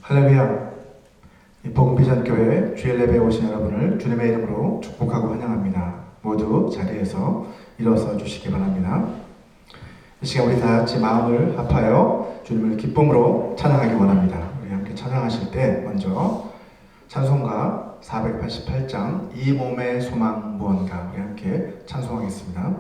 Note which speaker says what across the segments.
Speaker 1: 할렐루야. 이 복음비전교회 주일 예배에 오신 여러분을 주님의 이름으로 축복하고 환영합니다. 모두 자리에서 일어서 주시기 바랍니다. 이 시간 우리 다 같이 마음을 합하여 주님을 기쁨으로 찬양하기 원합니다. 우리 함께 찬양하실 때 먼저 찬송가 488장 이 몸의 소망 무언가 우리 함께 찬송하겠습니다.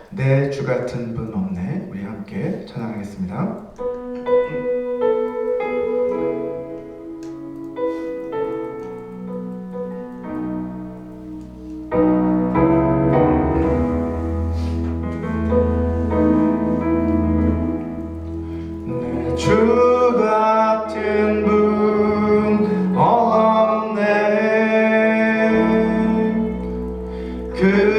Speaker 1: 내 주 같은 분 없네. 우리 함께 찬양하겠습니다. 내 주 같은 분 없네. 그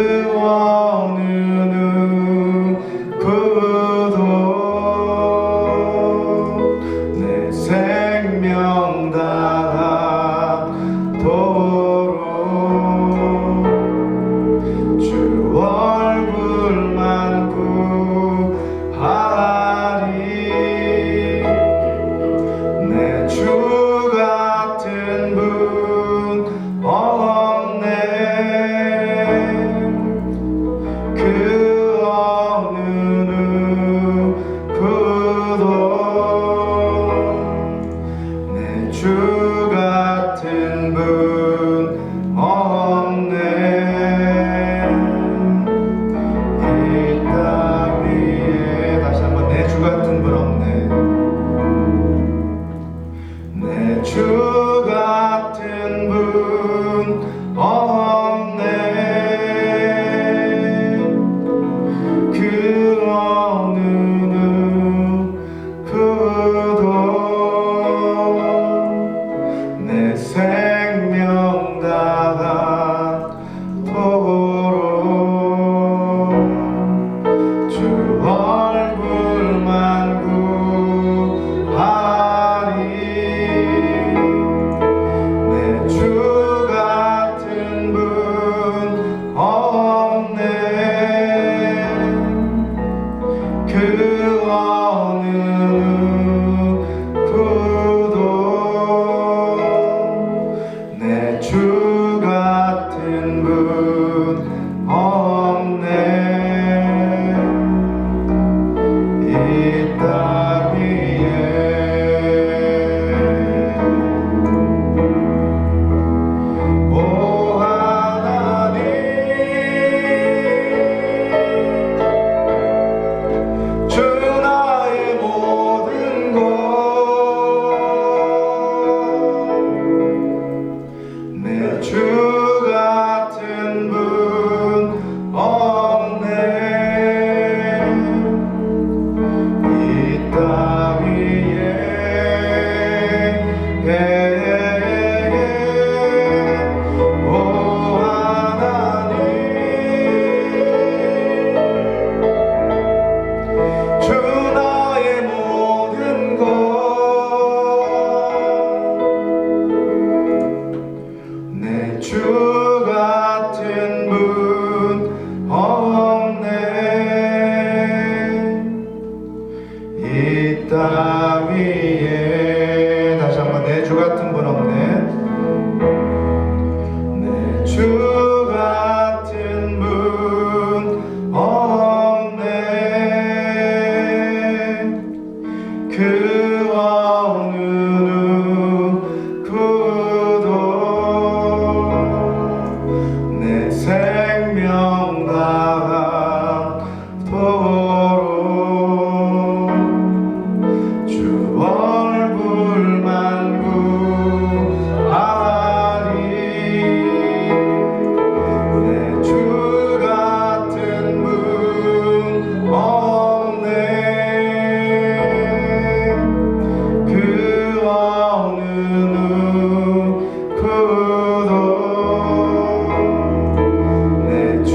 Speaker 1: 누구도 내 생명 다하도록 주 얼굴만 구하리. 내 주 같은 분 없네. 그 어느 누구도 내 주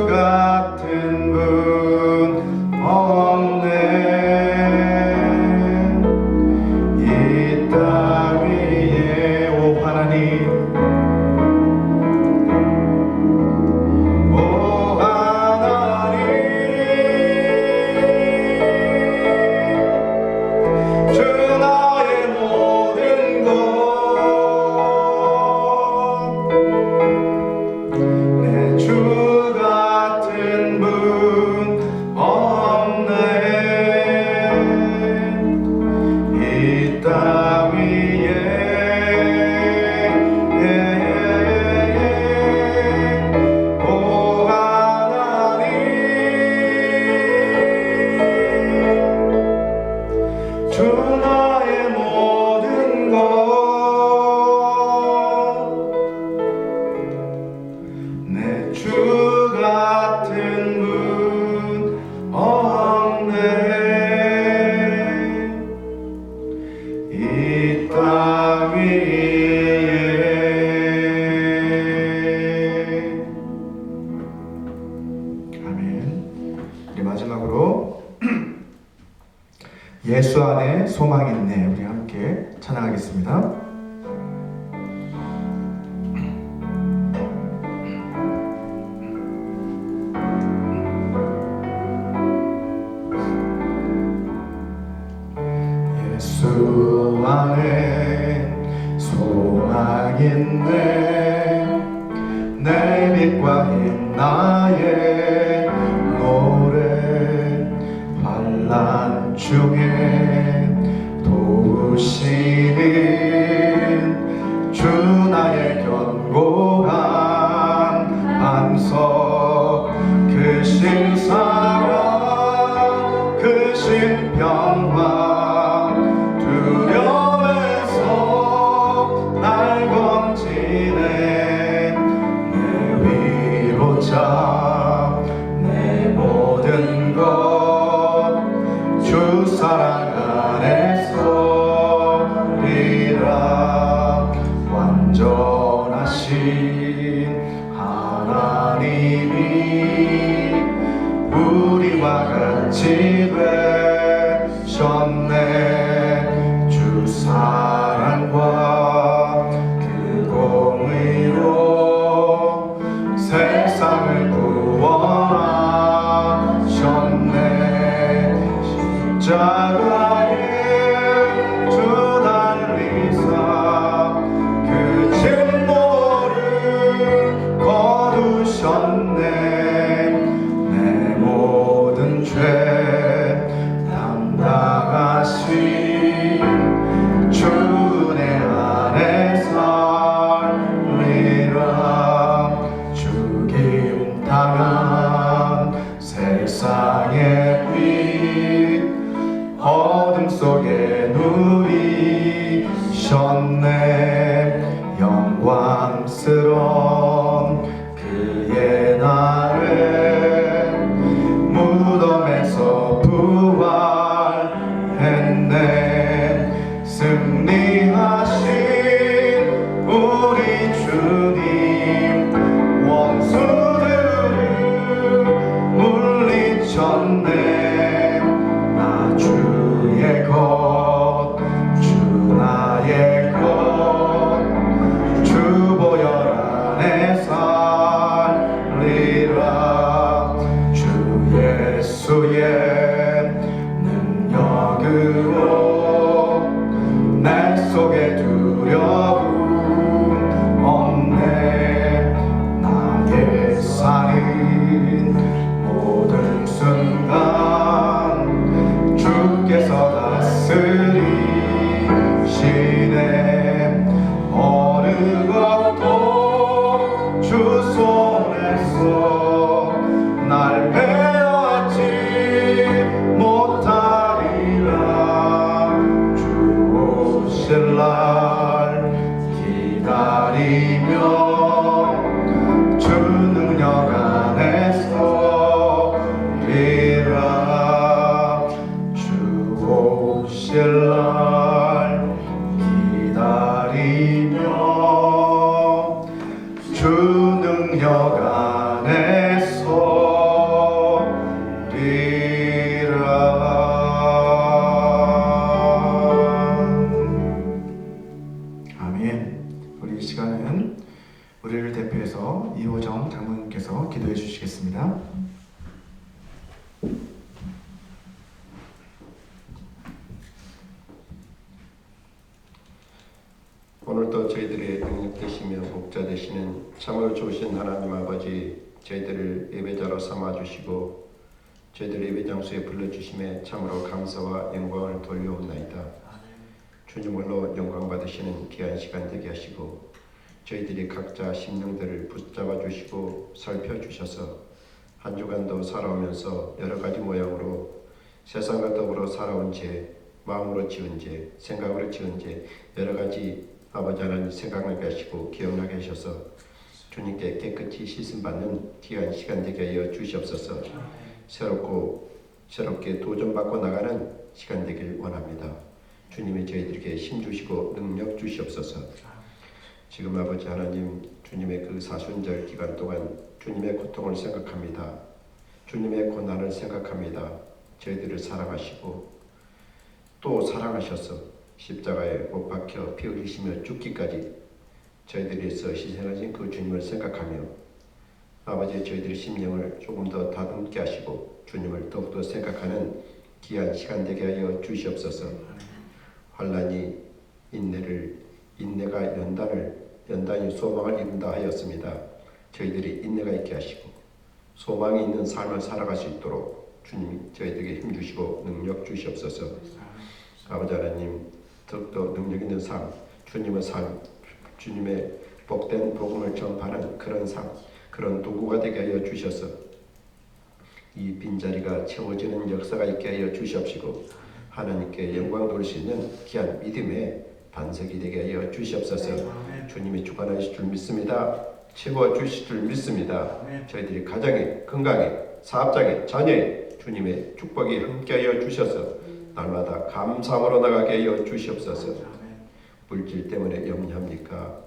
Speaker 1: 같은 분 없네. 이 땅 위에 오 하나님, 오 하나님, 주 나의 모든 것, 내 주 같은 분 없네. 이 땅 위에 오 하나님, 주 나의 모든 것, 내 주 같은 분 없네. 이 땅 위에. 아멘. 우리 마지막으로 예수 안에 소망이 있네, 우리 함께 찬양하겠습니다. 예수 안에 소망이 있네. 내 빛과 힘 나의 노래. 환난 중에 도우시는 주 나의 견고한 반석. 그 신사랑 그 신평화 두려움에서 날 건지네. 내 위로자 내 모든 것 주 사랑 안에서리라. 완전하신 하나님이 우리와 같이 되셨네. 주 사랑과 그 공의로 세상을 구원하셨네. 십자가에 주 달리사 그 진노를 거두셨네. 내 모든 죄 담당하신 주 내 안에 살리라. 죽임 당한 세상의 빛 어둠 속에 누이셨네. 영광스러운 그의 날에 무덤에서 부활했네. 승리하신 우리 주님 원수들을 물리쳤네. 나 주의 것, 주 나의 것, 주 보혈 안에 살리라. 주 예수의 능력으로 내 속에 두려움 없네. 나의 살인 모든 순간 주께서 다스리시네. 위해서 이호정 장모님께서 기도해 주시겠습니다.
Speaker 2: 오늘도 저희들의 능력 되시며 목자 되시는 참으로 좋으신 하나님 아버지, 저희들을 예배자로 삼아주시고 저희들을 예배 장소에 불러주심에 참으로 감사와 영광을 돌려옵나이다. 주님 홀로 영광 받으시는 귀한 시간 되게 하시고 저희들이 각자 심령들을 붙잡아 주시고 살펴주셔서 한 주간도 살아오면서 여러 가지 모양으로 세상과 더불어 살아온 죄, 마음으로 지은 죄, 생각으로 지은 죄, 여러 가지 아버지 하나님 생각나게 하시고 기억나게 하셔서 주님께 깨끗이 씻음받는 귀한 시간 되게 하여 주시옵소서. 새롭게 도전받고 나가는 시간 되길 원합니다. 주님이 저희들에게 힘 주시고 능력 주시옵소서. 지금 아버지 하나님, 주님의 그 사순절 기간 동안 주님의 고통을 생각합니다. 주님의 고난을 생각합니다. 저희들을 사랑하시고 또 사랑하셔서 십자가에 못 박혀 피 흘리시며 죽기까지 저희들을 위해서 희생하신 그 주님을 생각하며 아버지 저희들의 심령을 조금 더 다듬게 하시고 주님을 더욱더 생각하는 귀한 시간 되게 하여 주시옵소서. 환난이 인내가 연단이 소망을 이룬다 하였습니다. 저희들이 인내가 있게 하시고 소망이 있는 삶을 살아갈 수 있도록 주님 저희들에게 힘 주시고 능력 주시옵소서. 아버지 하나님, 더욱더 능력 있는 삶, 주님의 삶, 주님의 복된 복음을 전파하는 그런 삶, 그런 도구가 되게 하여 주셔서 이 빈자리가 채워지는 역사가 있게 하여 주시옵시고 하나님께 영광 돌릴 수 있는 귀한 믿음의 반석이 되게 하여 주시옵소서. 주님이 주관하실 줄 믿습니다. 채워 주실 줄 믿습니다. 저희들이 가정에, 건강에, 사업장에, 자녀에 주님의 축복이 함께하여 주셔서 날마다 감사함으로 나가게 하여 주시옵소서. 물질 때문에 염려합니까?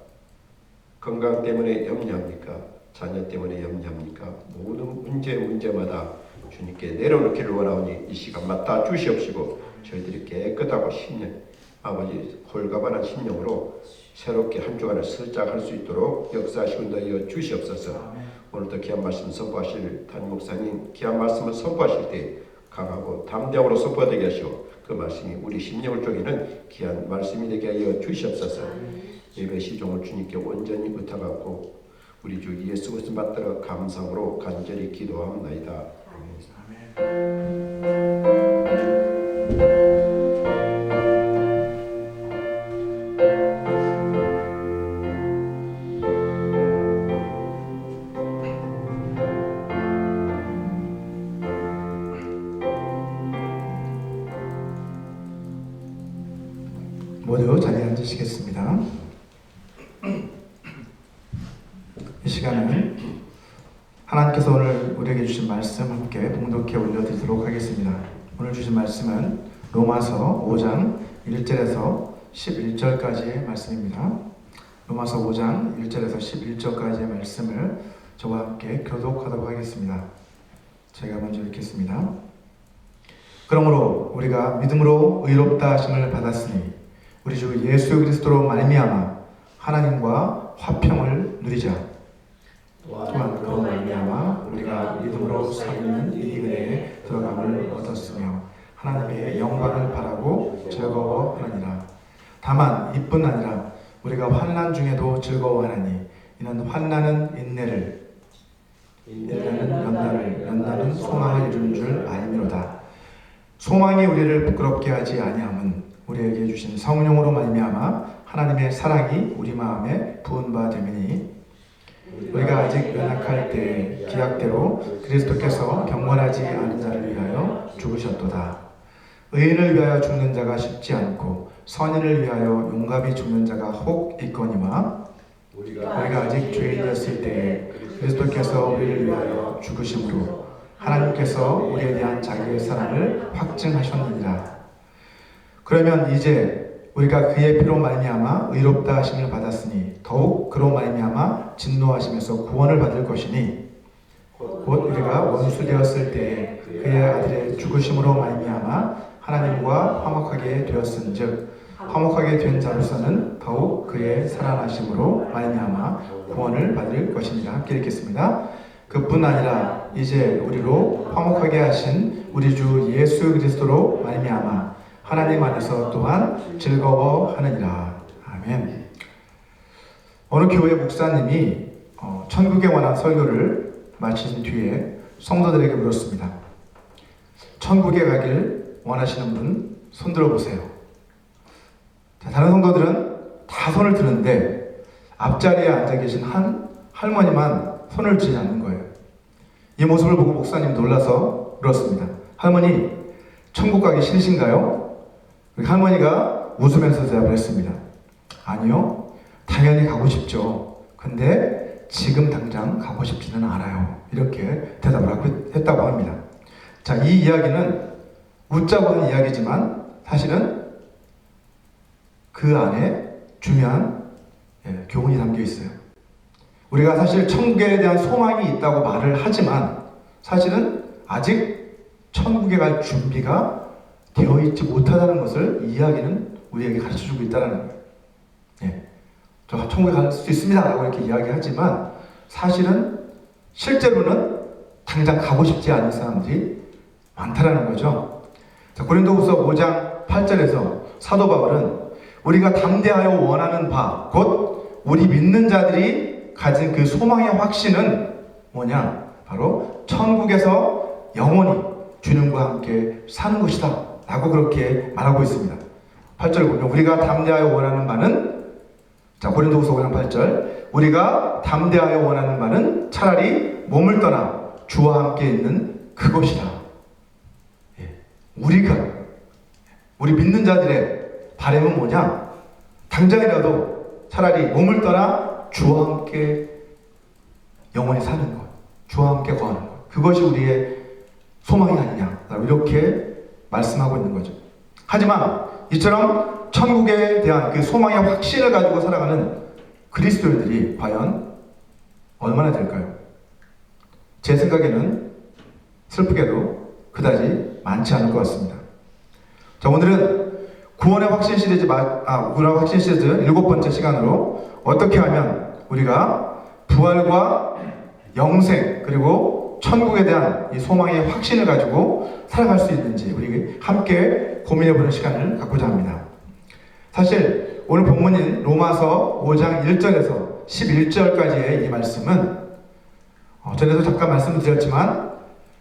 Speaker 2: 건강 때문에 염려합니까? 자녀 때문에 염려합니까? 모든 문제마다 주님께 내려놓기를 원하오니 이 시간마다 주시옵시고 저희들이 깨끗하고 심령, 아버지 홀가분한 심령으로 새롭게 한 주간을 시작할 수 있도록 역사하시고 인도하여 주시옵소서. 오늘도 귀한 말씀 선포하실 담임 목사님 귀한 말씀을 선포하실 때 강하고 담대함으로 선포되게 하시고 그 말씀이 우리 심령을 쪼개는 귀한 말씀이 되게 하여 주시옵소서. 예배 시종을 주님께 온전히 의탁하고 우리 주 예수 그리스도 받들어 감사함으로 간절히 기도하옵나이다. 아멘.
Speaker 1: 모두 자리에 앉으시겠습니다. 이 시간은 하나님께서 오늘 우리에게 주신 말씀 함께 봉독해 올려드리도록 하겠습니다. 오늘 주신 말씀은 로마서 5장 1절에서 11절까지의 말씀입니다. 로마서 5장 1절에서 11절까지의 말씀을 저와 함께 교독하도록 하겠습니다. 제가 먼저 읽겠습니다. 그러므로 우리가 믿음으로 의롭다 하심을 받았으니 우리 주 예수 그리스도로 말미암아 하나님과 화평을 누리자. 또한 그로 말미암아 우리가 믿음으로 살리는 이 은혜에 들어감을 얻었으며 하나님의 영광을 바라고 즐거워하느니라. 다만 이뿐 아니라 우리가 환난 중에도 즐거워하나니 이는 환난은 인내를, 인내는 연단을, 연단은 소망을 이루는 줄 알미로다. 소망이 우리를 부끄럽게 하지 아니함은 우리에게 주신 성령으로 말미암아 하나님의 사랑이 우리 마음에 부은 바 됨이니 우리가 아직 연약할 때에 기약대로 그리스도께서 경건하지 않은 자를 위하여 죽으셨도다. 의인을 위하여 죽는 자가 쉽지 않고 선인을 위하여 용감히 죽는 자가 혹 있거니와 우리가 아직 죄인이었을 때에 그리스도께서 우리를 위하여 죽으심으로 하나님께서 우리에 대한 자기의 사랑을 확증하셨느니라. 그러면 이제 우리가 그의 피로 말미암아 의롭다 하심을 받았으니 더욱 그로 말미암아 진노하심에서 구원을 받을 것이니 곧 우리가 원수 되었을 때에 그의 아들의 죽으심으로 말미암아 하나님과 화목하게 되었은즉 화목하게 된 자로서는 더욱 그 그의 살아나심으로 말미암아 구원을 받을 것입니다. 함께 읽겠습니다. 그뿐 아니라 이제 우리로 화목하게 하신 우리 주 예수 그리스도로 말미암아 하나님 안에서 또한 즐거워하느니라. 아멘. 어느 교회 목사님이 천국에 관한 설교를 마친 뒤에 성도들에게 물었습니다. 천국에 가길 원하시는 분 손들어 보세요. 다른 성도들은 다 손을 드는데 앞자리에 앉아 계신 한 할머니만 손을 들지 않는 거예요. 이 모습을 보고 목사님 놀라서 물었습니다. 할머니, 천국 가기 싫으신가요? 할머니가 웃으면서 대답을 했습니다. 아니요, 당연히 가고 싶죠. 근데 지금 당장 가고 싶지는 않아요. 이렇게 대답을 했다고 합니다. 자, 이 이야기는 웃자고 하는 이야기지만 사실은 그 안에 중요한 교훈이 담겨 있어요. 우리가 사실 천국에 대한 소망이 있다고 말을 하지만 사실은 아직 천국에 갈 준비가 되어 있지 못하다는 것을 이 이야기는 우리에게 가르쳐주고 있다는 거예요. 저 천국에 갈 수 있습니다 라고 이렇게 이야기하지만 사실은 실제로는 당장 가고 싶지 않은 사람들이 많다라는 거죠. 자, 고린도후서 5장 8절에서 사도 바울은 우리가 담대하여 원하는 바 곧 우리 믿는 자들이 가진 그 소망의 확신은 뭐냐? 바로 천국에서 영원히 주님과 함께 사는 것이다 라고 그렇게 말하고 있습니다. 8절을 보면 우리가 담대하여 원하는 바는, 자, 고린도후서 5장 8절, 우리가 담대하여 원하는 바는 차라리 몸을 떠나 주와 함께 있는 그것이다. 우리 믿는 자들의 바람은 뭐냐? 당장이라도 차라리 몸을 떠나 주와 함께 영원히 사는 것, 주와 함께 거하는 것, 그것이 우리의 소망이 아니냐 이렇게 말씀하고 있는 거죠. 하지만 이처럼 천국에 대한 그 소망의 확신을 가지고 살아가는 그리스도인들이 과연 얼마나 될까요? 제 생각에는 슬프게도 그다지 많지 않을 것 같습니다. 자, 오늘은 구원의 확신 시리즈, 구원의 확신 시리즈 7번째 시간으로 어떻게 하면 우리가 부활과 영생 그리고 천국에 대한 이 소망의 확신을 가지고 살아갈 수 있는지 우리 함께 고민해보는 시간을 갖고자 합니다. 사실 오늘 본문인 로마서 5장 1절에서 11절까지의 이 말씀은 전에도 잠깐 말씀드렸지만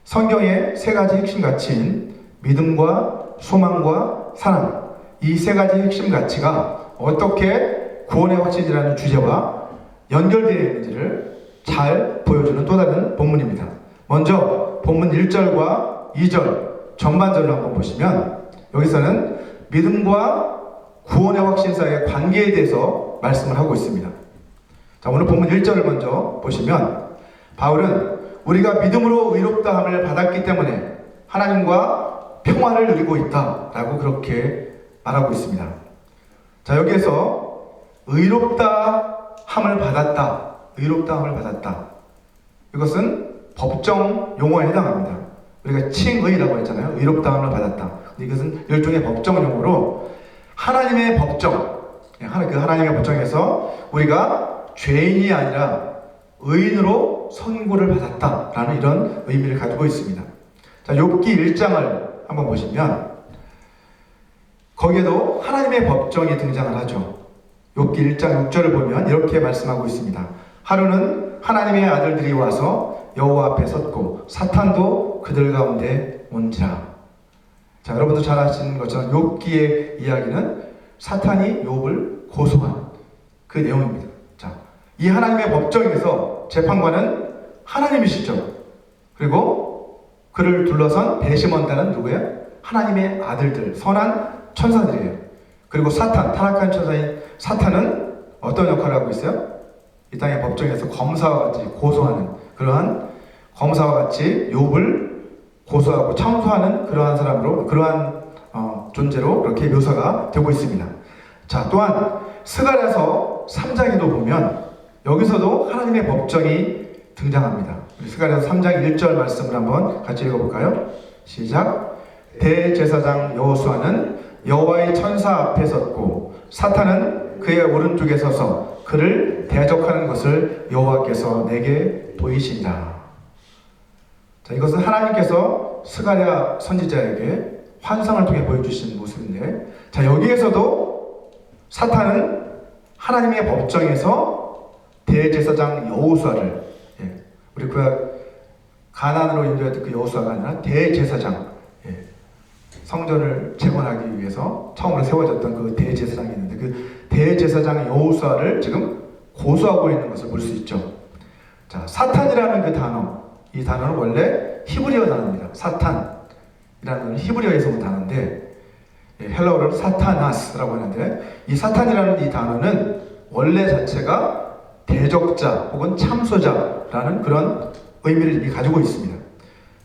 Speaker 1: 성경의 세 가지 핵심 가치인 믿음과 소망과 사랑, 이 세 가지 핵심 가치가 어떻게 구원의 확신이라는 주제와 연결되어 있는지를 잘 보여주는 또 다른 본문입니다. 먼저 본문 1절과 2절 전반절을 한번 보시면 여기서는 믿음과 구원의 확신 사이의 관계에 대해서 말씀을 하고 있습니다. 자, 오늘 본문 1절을 먼저 보시면 바울은 우리가 믿음으로 의롭다함을 받았기 때문에 하나님과 평화를 누리고 있다라고 그렇게 말하고 있습니다. 자, 여기에서 의롭다함을 받았다, 의롭다함을 받았다. 이것은 법정 용어에 해당합니다. 우리가 칭의라고 했잖아요. 의롭다함을 받았다. 근데 이것은 일종의 법정 용어로 하나님의 법정, 그 하나님의 법정에서 우리가 죄인이 아니라 의인으로 선고를 받았다라는 이런 의미를 가지고 있습니다. 자, 욥기 1장을 한번 보시면 거기에도 하나님의 법정이 등장을 하죠. 욥기 1장 6절을 보면 이렇게 말씀하고 있습니다. 하루는 하나님의 아들들이 와서 여호와 앞에 섰고 사탄도 그들 가운데 온지라. 자, 여러분도 잘 아시는 것처럼 욥기의 이야기는 사탄이 욥을 고소한 그 내용입니다. 자, 이 하나님의 법정에서 재판관은 하나님이시죠. 그리고 그를 둘러선 배심원단은 누구예요? 하나님의 아들들, 선한 천사들이에요. 그리고 사탄, 타락한 천사인 사탄은 어떤 역할을 하고 있어요? 이 땅의 법정에서 검사와 같이 고소하는 그러한 검사와 같이 욥을 고소하고 청소하는 그러한 사람으로, 그러한 존재로 그렇게 묘사가 되고 있습니다. 자, 또한 스가랴서 3장에도 보면 여기서도 하나님의 법정이 등장합니다. 우리 스가랴서 3장 1절 말씀을 한번 같이 읽어볼까요? 시작. 대제사장 여호수아는 여호와의 천사 앞에 섰고 사탄은 그의 오른쪽에 서서 그를 대적하는 것을 여호와께서 내게 보이신다. 자, 이것은 하나님께서 스가랴 선지자에게 환상을 통해 보여주신 모습인데, 자, 여기에서도 사탄은 하나님의 법정에서 대제사장 여호수아를, 우리 가나안으로 인도했던 그 여호수아가 아니라 대제사장, 성전을 재건하기 위해서 처음으로 세워졌던 그 대제사장이 있는데, 그 대제사장 여호수아를 지금 고소하고 있는 것을 볼 수 있죠. 자, 사탄이라는 그 단어, 이 단어는 원래 히브리어 단어입니다. 사탄이라는 히브리어에서 온 단어인데, 헬라어로는 사타나스라고 하는데, 이 사탄이라는 이 단어는 원래 자체가 대적자 혹은 참소자라는 그런 의미를 이미 가지고 있습니다.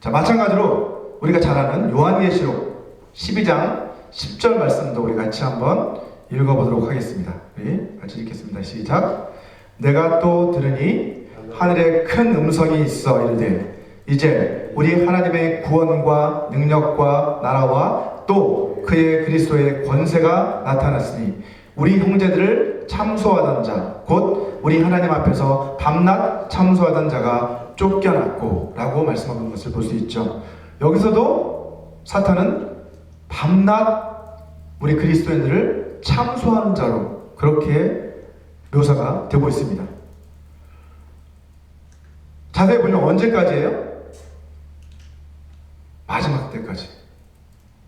Speaker 1: 자, 마찬가지로 우리가 잘 아는 요한계시록 12장 10절 말씀도 우리 같이 한번 읽어보도록 하겠습니다. 우리 같이 읽겠습니다. 시작. 내가 또 들으니 하늘에 큰 음성이 있어 이르되 이제 우리 하나님의 구원과 능력과 나라와 또 그의 그리스도의 권세가 나타났으니 우리 형제들을 참소하던 자 곧 우리 하나님 앞에서 밤낮 참소하던 자가 쫓겨났고 라고 말씀하는 것을 볼 수 있죠. 여기서도 사탄은 밤낮 우리 그리스도인들을 참소하는 자로 그렇게 묘사가 되고 있습니다. 자세히 보면 언제까지예요? 마지막 때까지,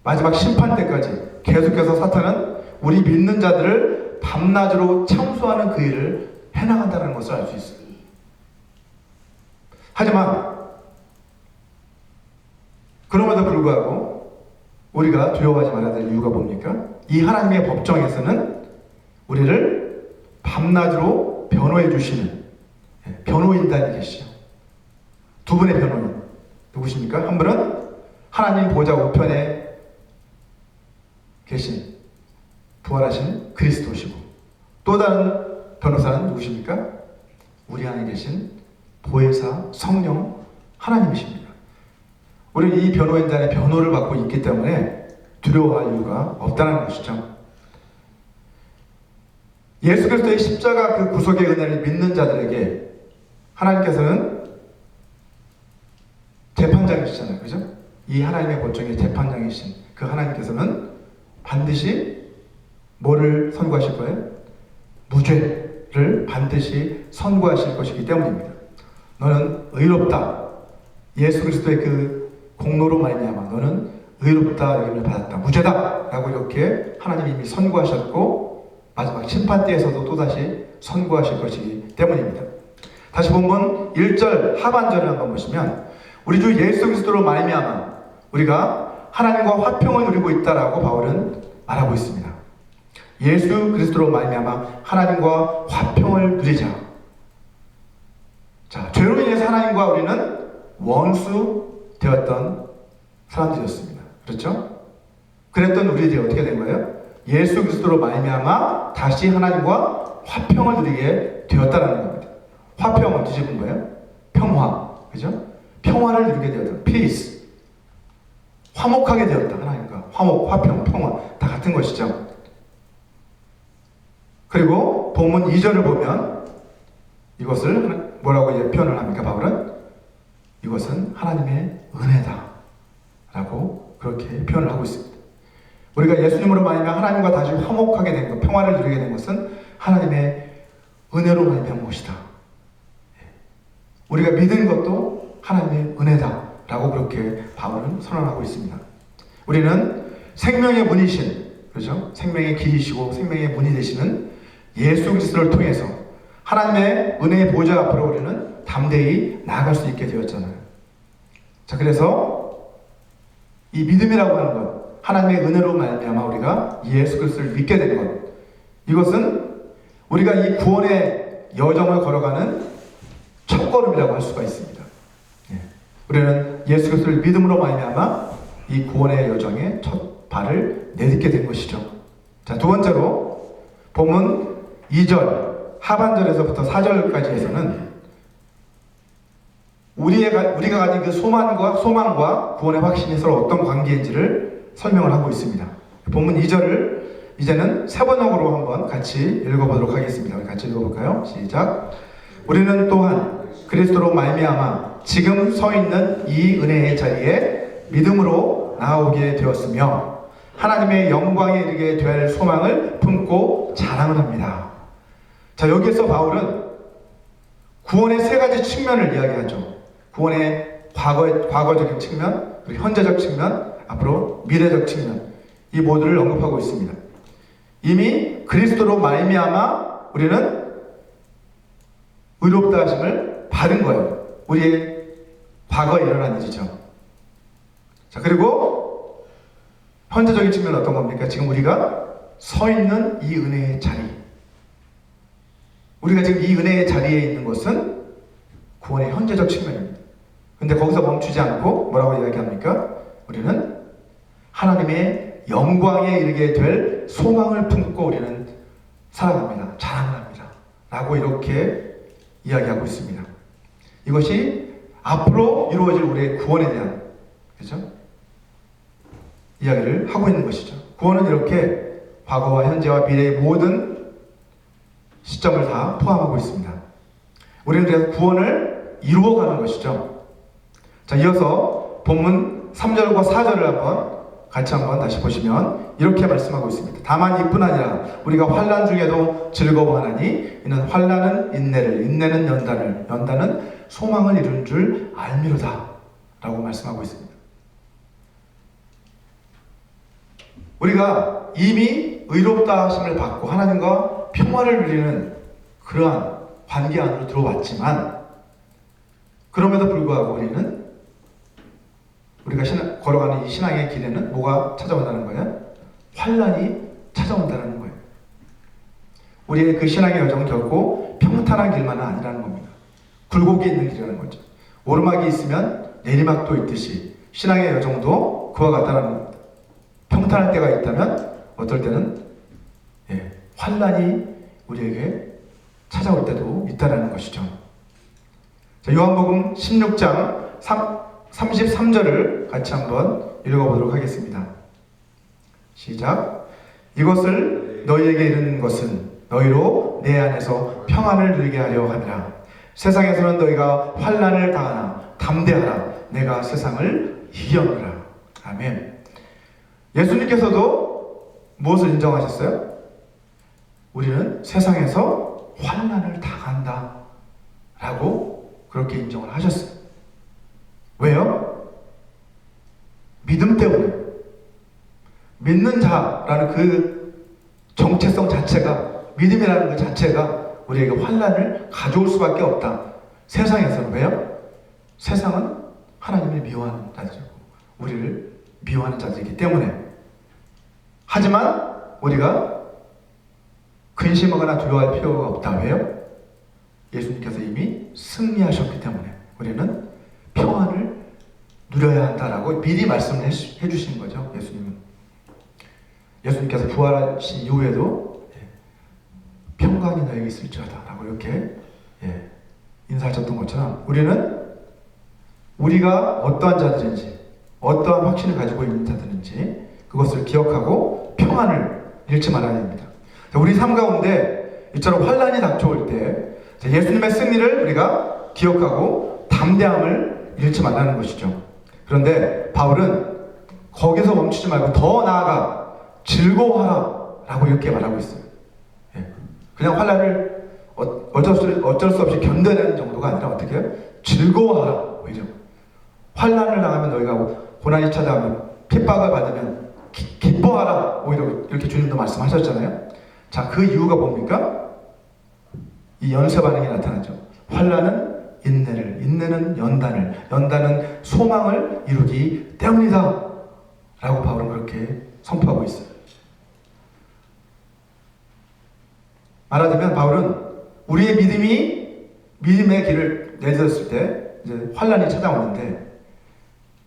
Speaker 1: 마지막 심판 때까지 계속해서 사탄은 우리 믿는 자들을 밤낮으로 참소하는 그 일을 해나간다는 것을 알 수 있습니다. 하지만 그럼에도 불구하고 우리가 두려워하지 말아야 될 이유가 뭡니까? 이 하나님의 법정에서는 우리를 밤낮으로 변호해 주시는 변호인단이 계시죠. 두 분의 변호인 누구십니까? 한 분은 하나님 보좌 우편에 계신 부활하신 그리스도시고, 또 다른 변호사는 누구십니까? 우리 안에 계신 보혜사 성령 하나님이십니다. 우리는 이 변호인단의 변호를 받고 있기 때문에 두려워할 이유가 없다는 것이죠. 예수 그리스도의 십자가 그 구속의 은혜를 믿는 자들에게 하나님께서는 재판장이시잖아요. 그죠? 이 하나님의 법정의 재판장이신 그 하나님께서는 반드시 뭐를 선고하실 거예요? 무죄를 반드시 선고하실 것이기 때문입니다. 너는 의롭다. 예수 그리스도의 그 공로로 말미암아 너는 의롭다 여김을 받았다. 무죄다. 라고 이렇게 하나님이 이미 선고하셨고 마지막 심판 때에서도 또다시 선고하실 것이기 때문입니다. 다시 본문 1절 하반절을 한번 보시면 우리 주 예수 그리스도로 말미암아 우리가 하나님과 화평을 누리고 있다라고 바울은 말하고 있습니다. 예수 그리스도로 말미암아 하나님과 화평을 누리자. 자, 죄로 인해서 하나님과 우리는 원수 되었던 사람들이었습니다. 그렇죠? 그랬던 우리들이 어떻게 된 거예요? 예수 그리스도로 말미암아 다시 하나님과 화평을 누리게 되었다는 겁니다. 화평을 뒤집은 거예요. 평화, 그죠? 평화를 누리게 되었다. peace. 화목하게 되었다. 하나님과 화목, 화평, 평화 다 같은 것이죠. 그리고 본문 2절을 보면 이것을 뭐라고 표현을 합니까? 바울은 이것은 하나님의 은혜다 라고 그렇게 표현을 하고 있습니다. 우리가 예수님으로 말미암아 하나님과 다시 화목하게 된 것, 평화를 누리게 된 것은 하나님의 은혜로 말미암은 것이다. 우리가 믿은 것도 하나님의 은혜다 라고 그렇게 바울은 선언하고 있습니다. 우리는 생명의 문이신, 그렇죠? 생명의 길이시고 생명의 문이 되시는 예수 그리스도를 통해서 하나님의 은혜의 보좌 앞으로 우리는 담대히 나아갈 수 있게 되었잖아요. 자, 그래서 이 믿음이라고 하는 것, 하나님의 은혜로 말미암아 우리가 예수 그리스도를 믿게 된 것, 이것은 우리가 이 구원의 여정을 걸어가는 첫걸음이라고 할 수가 있습니다. 우리는 예수 그리스도를 믿음으로 말미암아 이 구원의 여정에 첫 발을 내딛게 된 것이죠. 자, 두 번째로 본문 2절 하반절에서부터 4절까지에서는 우리가 가진 그 소망과 구원의 확신이 서로 어떤 관계인지를 설명을 하고 있습니다. 본문 2절을 이제는 세 번역으로 한번 같이 읽어보도록 하겠습니다. 우리 같이 읽어볼까요? 시작. 우리는 또한 그리스도로 말미암아 지금 서 있는 이 은혜의 자리에 믿음으로 나아오게 되었으며 하나님의 영광에 이르게 될 소망을 품고 자랑을 합니다. 자, 여기에서 바울은 구원의 세 가지 측면을 이야기하죠. 구원의 과거적인 측면, 그리고 현재적 측면, 앞으로 미래적 측면, 이 모두를 언급하고 있습니다. 이미 그리스도로 말미암아 우리는 의롭다 하심을 받은 거예요. 우리의 과거에 일어난 일이죠. 자, 그리고 현재적인 측면은 어떤 겁니까? 지금 우리가 서 있는 이 은혜의 자리, 우리가 지금 이 은혜의 자리에 있는 것은 구원의 현재적 측면입니다. 근데 거기서 멈추지 않고 뭐라고 이야기합니까? 우리는 하나님의 영광에 이르게 될 소망을 품고 우리는 살아갑니다. 자랑을 합니다. 라고 이렇게 이야기하고 있습니다. 이것이 앞으로 이루어질 우리의 구원에 대한, 그죠? 이야기를 하고 있는 것이죠. 구원은 이렇게 과거와 현재와 미래의 모든 시점을 다 포함하고 있습니다. 우리는 그래서 구원을 이루어가는 것이죠. 자, 이어서 본문 3절과 4절을 같이 한번 다시 보시면 이렇게 말씀하고 있습니다. 다만 이뿐 아니라 우리가 환난 중에도 즐거워하나니 이는 환난은 인내를, 인내는 연단을, 연단은 소망을 이룬 줄 알미로다 라고 말씀하고 있습니다. 우리가 이미 의롭다 하심을 받고 하나님과 평화를 누리는 그러한 관계 안으로 들어왔지만, 그럼에도 불구하고 우리가 걸어가는 이 신앙의 길에는 뭐가 찾아온다는 거예요? 환난이 찾아온다는 거예요. 우리의 그 신앙의 여정은 결코 평탄한 길만은 아니라는 겁니다. 굴곡이 있는 길이라는 거죠. 오르막이 있으면 내리막도 있듯이 신앙의 여정도 그와 같다는 겁니다. 평탄할 때가 있다면 어떨 때는 환난이 우리에게 찾아올 때도 있다는 것이죠. 자, 요한복음 16장 33절을 같이 한번 읽어보도록 하겠습니다. 시작. 이것을 너희에게 이르는 것은 너희로 내 안에서 평안을 누리게 하려 함이라. 세상에서는 너희가 환난을 당하나 담대하라. 내가 세상을 이겼노라. 아멘. 예수님께서도 무엇을 인정하셨어요? 우리는 세상에서 환난을 당한다 라고 그렇게 인정을 하셨어요. 왜요? 믿음 때문에. 믿는 자라는 그 정체성 자체가, 믿음이라는 그 자체가 우리에게 환난을 가져올 수밖에 없다. 세상에서는. 왜요? 세상은 하나님을 미워하는 자들이고 우리를 미워하는 자들이기 때문에. 하지만 우리가 근심하거나 두려워할 필요가 없다. 왜요? 예수님께서 이미 승리하셨기 때문에 우리는 평안을 누려야 한다라고 미리 말씀을 해주신 거죠. 예수님께서 부활하신 이후에도 평강이 너에게 있을지어다 라고 이렇게 인사하셨던 것처럼 우리가 어떠한 자들인지, 어떠한 확신을 가지고 있는 자들인지 그것을 기억하고 평안을 잃지 말아야 됩니다. 우리 삶 가운데 이처럼 환난이 닥쳐올 때 예수님의 승리를 우리가 기억하고 담대함을 잃지 말라는 것이죠. 그런데 바울은 거기서 멈추지 말고 더 나아가 즐거워하라 라고 이렇게 말하고 있어요. 그냥 환난을 어쩔 수 없이 견뎌내는 정도가 아니라 어떻게 해요? 즐거워하라. 오히려 환난을 당하면 너희가 고난이 찾아오면 핍박을 받으면 기뻐하라. 오히려 이렇게 주님도 말씀하셨잖아요. 자, 그 이유가 뭡니까? 이 연쇄 반응이 나타나죠. 환난은 인내를, 인내는 연단을, 연단은 소망을 이루기 때문이다 라고 바울은 그렇게 선포하고 있어요. 말하자면 바울은 우리의 믿음의 길을 내딛었을 때 이제 환난이 찾아오는데,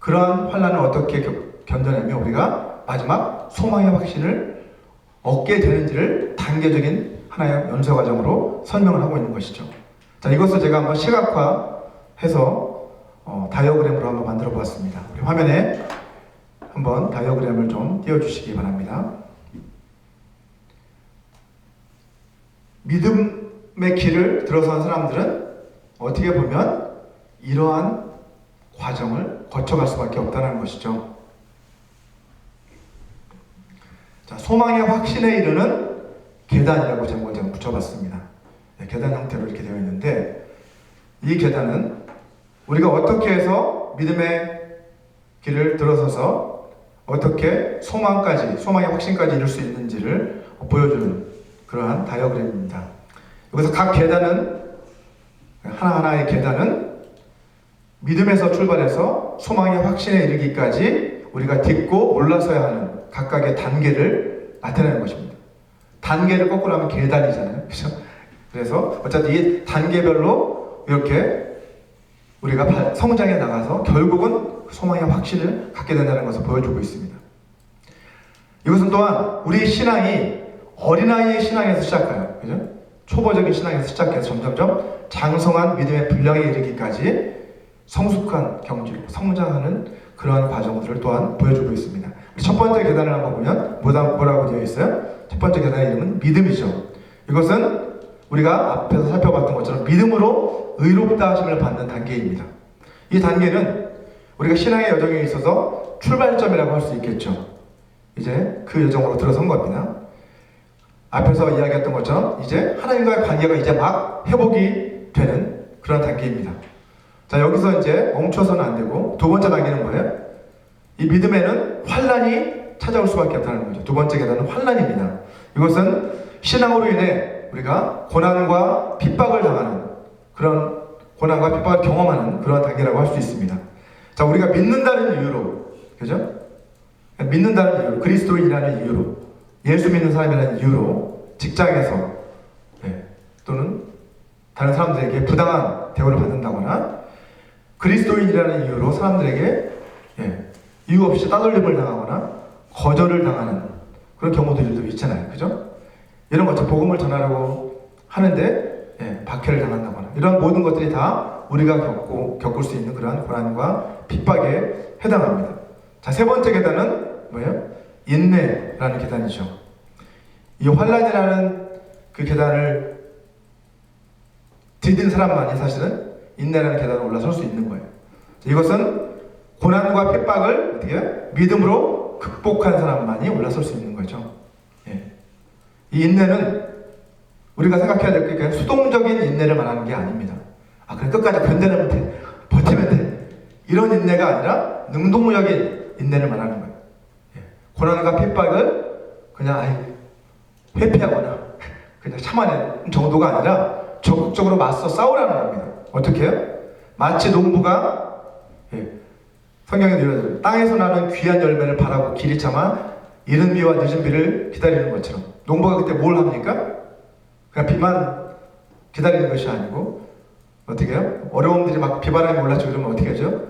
Speaker 1: 그러한 환난을 어떻게 견뎌내며 우리가 마지막 소망의 확신을 얻게 되는지를 단계적인 하나의 연쇄 과정으로 설명을 하고 있는 것이죠. 자, 이것을 제가 한번 시각화해서 다이어그램으로 한번 만들어 보았습니다. 우리 화면에 한번 다이어그램을 좀 띄워주시기 바랍니다. 믿음의 길을 들어선 사람들은 어떻게 보면 이러한 과정을 거쳐갈 수밖에 없다는 것이죠. 자, 소망의 확신에 이르는 계단이라고 제목을 제가 붙여봤습니다. 네, 계단 형태로 이렇게 되어 있는데, 이 계단은 우리가 어떻게 해서 믿음의 길을 들어서서 어떻게 소망의 확신까지 이룰 수 있는지를 보여주는 그러한 다이어그램입니다. 여기서 각 계단은, 하나하나의 계단은 믿음에서 출발해서 소망의 확신에 이르기까지 우리가 딛고 올라서야 하는 각각의 단계를 나타내는 것입니다. 단계를 거꾸로 하면 계단이잖아요. 그렇죠? 그래서 어쨌든 이 단계별로 이렇게 우리가 성장해 나가서 결국은 소망의 확신을 갖게 된다는 것을 보여주고 있습니다. 이것은 또한 우리 신앙이 어린아이의 신앙에서 시작해요. 그죠? 초보적인 신앙에서 시작해서 점점점 장성한 믿음의 분량에 이르기까지 성숙한 경지로 성장하는 그러한 과정들을 또한 보여주고 있습니다. 첫 번째 계단을 한번 보면 뭐라고 되어 있어요? 첫 번째 계단의 이름은 믿음이죠. 이것은 우리가 앞에서 살펴봤던 것처럼 믿음으로 의롭다 하심을 받는 단계입니다. 이 단계는 우리가 신앙의 여정에 있어서 출발점이라고 할 수 있겠죠. 이제 그 여정으로 들어선 겁니다. 앞에서 이야기했던 것처럼 이제 하나님과의 관계가 이제 막 회복이 되는 그런 단계입니다. 자, 여기서 이제 멈춰서는 안 되고 두 번째 단계는 뭐예요? 이 믿음에는 환난이 찾아올 수밖에 없다는 거죠. 두 번째 계단은 환난입니다. 이것은 신앙으로 인해 우리가 고난과 핍박을 당하는 그런 고난과 핍박을 경험하는 그런 단계라고 할 수 있습니다. 자, 우리가 믿는다는 이유로, 그죠? 믿는다는 이유로, 그리스도인이라는 이유로, 예수 믿는 사람이라는 이유로 직장에서 또는 다른 사람들에게 부당한 대우를 받는다거나 그리스도인이라는 이유로 사람들에게 이유 없이 따돌림을 당하거나 거절을 당하는 그런 경우들도 있잖아요. 그죠? 이런 것처럼 복음을 전하려고 하는데 박해를 당한다거나 이런 모든 것들이 다 우리가 겪을 수 있는 그러한 고난과 핍박에 해당합니다. 자, 세 번째 계단은 뭐예요? 인내라는 계단이죠. 이 환난이라는 그 계단을 디딘 사람만이 사실은 인내라는 계단을 올라설 수 있는 거예요. 이것은 고난과 핍박을 어떻게 믿음으로 극복한 사람만이 올라설 수 있는 거죠. 이 인내는 우리가 생각해야 될 게 그냥 수동적인 인내를 말하는 게 아닙니다. 그냥 끝까지 견뎌내면 돼, 버티면 돼, 이런 인내가 아니라 능동적인 인내를 말하는 거예요. 고난과 핍박을 그냥 회피하거나 그냥 참아내는 정도가 아니라 적극적으로 맞서 싸우라는 겁니다. 어떻게 해요? 마치 농부가 성경에 이르되 땅에서 나는 귀한 열매를 바라고 길이 참아 이른 비와 늦은 비를 기다리는 것처럼 농부가 그때 뭘 합니까? 그냥 비만 기다리는 것이 아니고 어떻게 해요? 어려움들이 막 비바람이 올라치고 이러면 어떻게 하죠?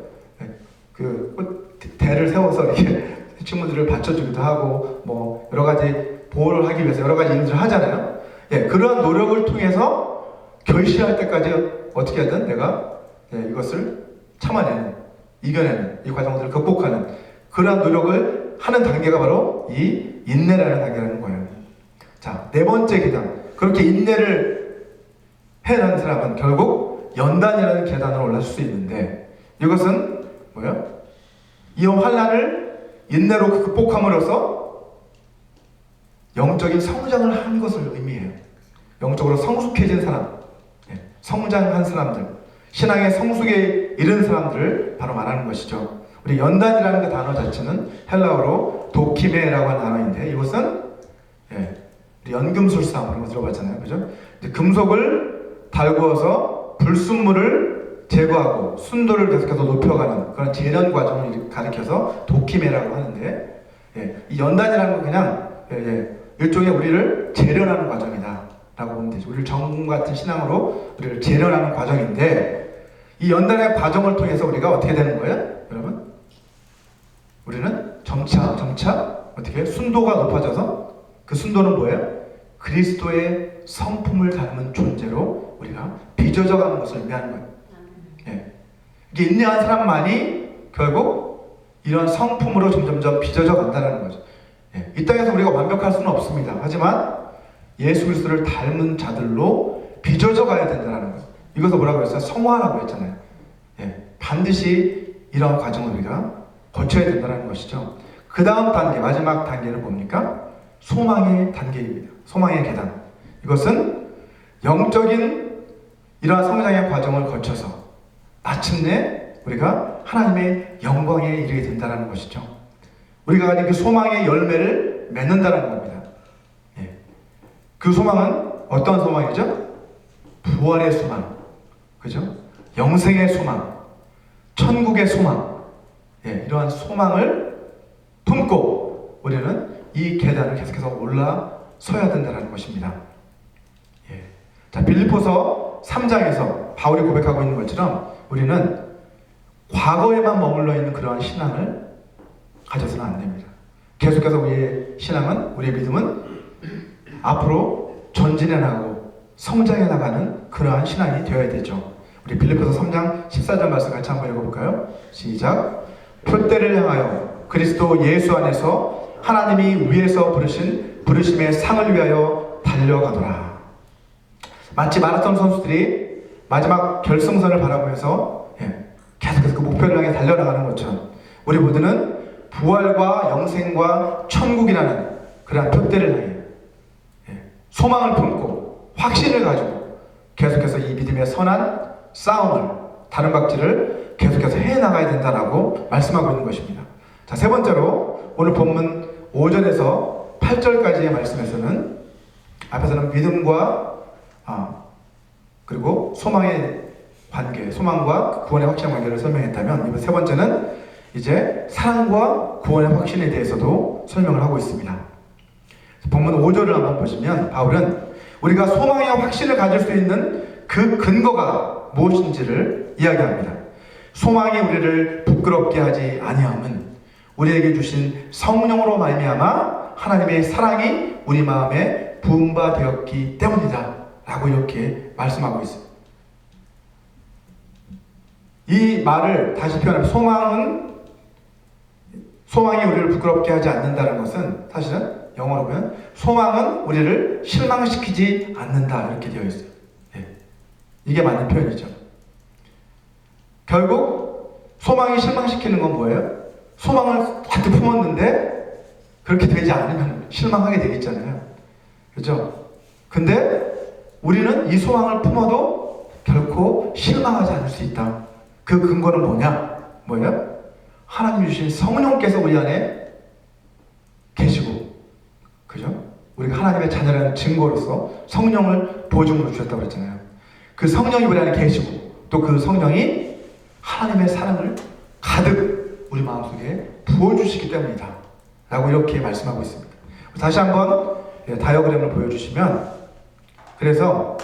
Speaker 1: 그 대를 세워서 이렇게 식물들을 받쳐주기도 하고 뭐 여러 가지 보호를 하기 위해서 여러 가지 일들을 하잖아요. 그러한 노력을 통해서 결실할 때까지 어떻게 하든 내가 이것을 참아내는, 이겨내는 이 과정들을 극복하는 그러한 노력을 하는 단계가 바로 이 인내라는 단계라는 거예요. 자, 네 번째 계단. 그렇게 인내를 해내는 사람은 결국 연단이라는 계단으로 올라설 수 있는데 이것은 뭐예요? 이 환난을 인내로 극복함으로써 영적인 성장을 한 것을 의미해요. 영적으로 성숙해진 사람, 성장한 사람들, 신앙의 성숙에 이른 사람들을 바로 말하는 것이죠. 우리 연단이라는 그 단어 자체는 헬라어로 도키메라고 하는 단어인데 이것은 연금술사 그런 거 들어봤잖아요. 그죠? 금속을 달구어서 불순물을 제거하고 순도를 계속해서 높여가는 그런 재련 과정을 가리켜서 도키메라고 하는데 이 연단이라는 건 그냥 일종의 우리를 재련하는 과정이다 라고 보면 되죠. 우리를 정금 같은 신앙으로 우리를 재련하는 과정인데 이 연단의 과정을 통해서 우리가 어떻게 되는 거예요? 여러분? 우리는 점차 어떻게 순도가 높아져서 그 순도는 뭐예요? 그리스도의 성품을 닮은 존재로 우리가 빚어져가는 것을 의미하는 거예요. 이게 인내한 사람만이 결국 이런 성품으로 점점점 빚어져 간다는 거죠. 이 땅에서 우리가 완벽할 수는 없습니다. 하지만 예수 그리스도를 닮은 자들로 빚어져 가야 된다는 것. 이것을 뭐라고 했어요? 성화라고 했잖아요. 예, 반드시 이러한 과정을 우리가 거쳐야 된다는 것이죠. 그 다음 단계, 마지막 단계는 뭡니까? 소망의 단계입니다. 소망의 계단. 이것은 영적인 이러한 성장의 과정을 거쳐서 마침내 우리가 하나님의 영광에 이르게 된다는 것이죠. 우리가 가진 그 소망의 열매를 맺는다는 겁니다. 예. 그 소망은 어떤 소망이죠? 부활의 소망, 그죠? 영생의 소망, 천국의 소망, 예, 이러한 소망을 품고 우리는 이 계단을 계속해서 올라서야 된다는 것입니다. 예. 자, 빌립보서 3장에서 바울이 고백하고 있는 것처럼 우리는 과거에만 머물러 있는 그러한 신앙을 가져서는 안 됩니다. 계속해서 우리의 신앙은, 우리의 믿음은 앞으로 전진해 나가고 성장해 나가는 그러한 신앙이 되어야 되죠. 우리 빌립보서 3장 14절 말씀 같이 한번 읽어볼까요? 시작. 표대를 향하여 그리스도 예수 안에서 하나님이 위에서 부르신 부르심의 상을 위하여 달려가더라. 마치 마라톤 선수들이 마지막 결승선을 바라보면서 계속해서 그 목표를 향해 달려나가는 것처럼 우리 모두는 부활과 영생과 천국이라는 그러한 표대를 향해 소망을 품고 확신을 가지고 계속해서 이 믿음의 선한 싸움을, 다른 박질을 계속해서 해나가야 된다라고 말씀하고 있는 것입니다. 자, 세 번째로 오늘 본문 5절에서 8절까지의 말씀에서는 앞에서는 믿음과 그리고 소망의 관계, 소망과 구원의 확신의 관계를 설명했다면 이번 세 번째는 이제 사랑과 구원의 확신에 대해서도 설명을 하고 있습니다. 본문 5절을 한번 보시면 바울은 우리가 소망의 확신을 가질 수 있는 그 근거가 무엇인지를 이야기합니다. 소망이 우리를 부끄럽게 하지 아니함은 우리에게 주신 성령으로 말미암아 하나님의 사랑이 우리 마음에 부음받았기 때문이다 라고 이렇게 말씀하고 있습니다. 이 말을 다시 표현하면 소망이 우리를 부끄럽게 하지 않는다는 것은 사실은 영어로 보면 소망은 우리를 실망시키지 않는다 이렇게 되어 있어요. 이게 맞는 표현이죠. 결국 소망이 실망시키는 건 뭐예요? 소망을 가득 품었는데 그렇게 되지 않으면 실망하게 되겠잖아요. 그렇죠? 근데 우리는 이 소망을 품어도 결코 실망하지 않을 수 있다. 그 근거는 뭐예요? 하나님 주신 성령께서 우리 안에 계시고, 그죠? 우리가 하나님의 자녀라는 증거로서 성령을 보증으로 주셨다고 그랬잖아요. 그 성령이 우리 안에 계시고 또 그 성령이 하나님의 사랑을 가득 우리 마음속에 부어주시기 때문이다 라고 이렇게 말씀하고 있습니다. 다시 한번 다이어그램을 보여주시면, 그래서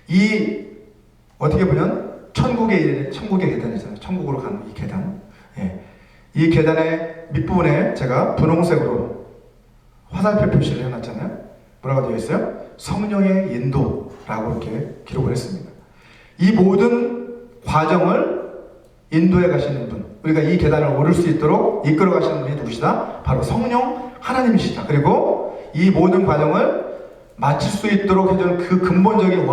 Speaker 1: 이 어떻게 보면 천국의 계단이잖아요. 천국으로 가는 이 계단, 이 계단의 밑부분에 제가 분홍색으로 화살표 표시를 해놨잖아요. 뭐라고 되어 있어요? 성령의 인도라고 이렇게 기록을 했습니다. 이 모든 과정을 인도해 가시는 분, 우리가 이 계단을 오를 수 있도록 이끌어 가시는 분이 누구시다? 바로 성령 하나님이시다. 그리고 이 모든 과정을 마칠 수 있도록 해주는 그 근본적인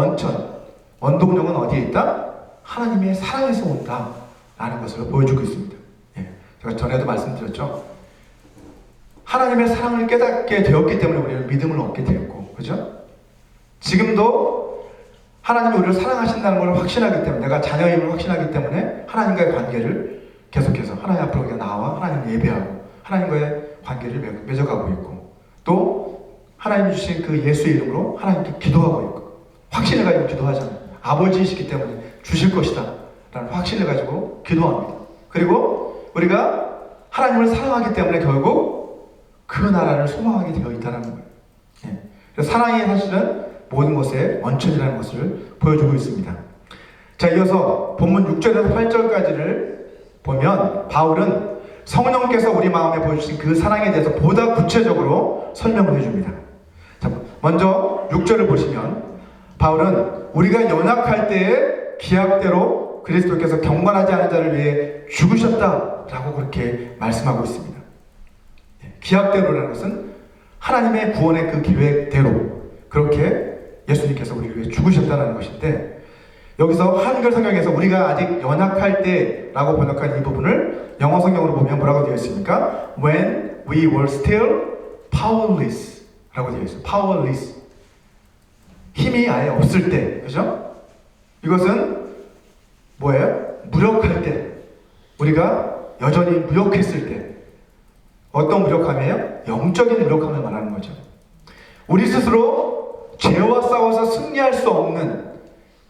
Speaker 1: 원동력은 어디에 있다? 하나님의 사랑에서 온다 라는 것을 보여주고 있습니다. 제가 전에도 말씀드렸죠. 하나님의 사랑을 깨닫게 되었기 때문에 우리는 믿음을 얻게 되었고, 그죠? 지금도 하나님이 우리를 사랑하신다는 걸 확신하기 때문에, 내가 자녀임을 확신하기 때문에 하나님과의 관계를 계속해서 하나님 앞으로 그냥 나와 하나님을 예배하고 하나님과의 관계를 맺어가고 있고, 또 하나님 주신 그 예수의 이름으로 하나님께 기도하고 있고, 확신을 가지고 기도하잖아요. 아버지이시기 때문에 주실 것이다 라는 확신을 가지고 기도합니다. 그리고 우리가 하나님을 사랑하기 때문에 결국 그 나라를 소망하게 되어 있다는 거예요. 그래서 사랑이 사실은 모든 것의 원천이라는 것을 보여주고 있습니다. 자, 이어서 본문 6절에서 8절까지를 보면 바울은 성령께서 우리 마음에 보여주신 그 사랑에 대해서 보다 구체적으로 설명을 해줍니다. 자, 먼저 6절을 보시면 바울은 우리가 연약할 때에 기약대로 그리스도께서 경건하지 않은 자를 위해 죽으셨다라고 그렇게 말씀하고 있습니다. 기약대로라는 것은 하나님의 구원의 그 계획대로 그렇게 예수님께서 우리를 위해 죽으셨다는 것인데, 여기서 한글 성경에서 우리가 아직 연약할 때라고 번역한 이 부분을 영어 성경으로 보면 뭐라고 되어 있습니까? When we were still powerless 라고 되어 있어요. powerless. 힘이 아예 없을 때. 그죠? 이것은 뭐예요? 무력할 때. 우리가 여전히 무력했을 때. 어떤 무력함이에요? 영적인 무력함을 말하는 거죠. 우리 스스로 죄와 싸워서 승리할 수 없는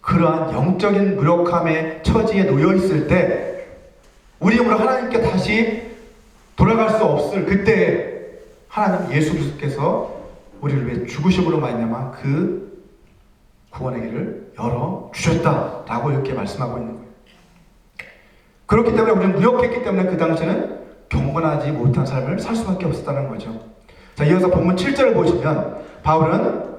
Speaker 1: 그러한 영적인 무력함의 처지에 놓여 있을 때, 우리 힘으로 하나님께 다시 돌아갈 수 없을 그때 하나님 예수 그리스도께서 우리를 위해 죽으심으로 말미암아 그 구원의 길을 열어 주셨다라고 이렇게 말씀하고 있는 거예요. 그렇기 때문에 우리는 무력했기 때문에 그 당시에는 경건하지 못한 삶을 살 수밖에 없었다는 거죠. 자, 이어서 본문 7절을 보시면 바울은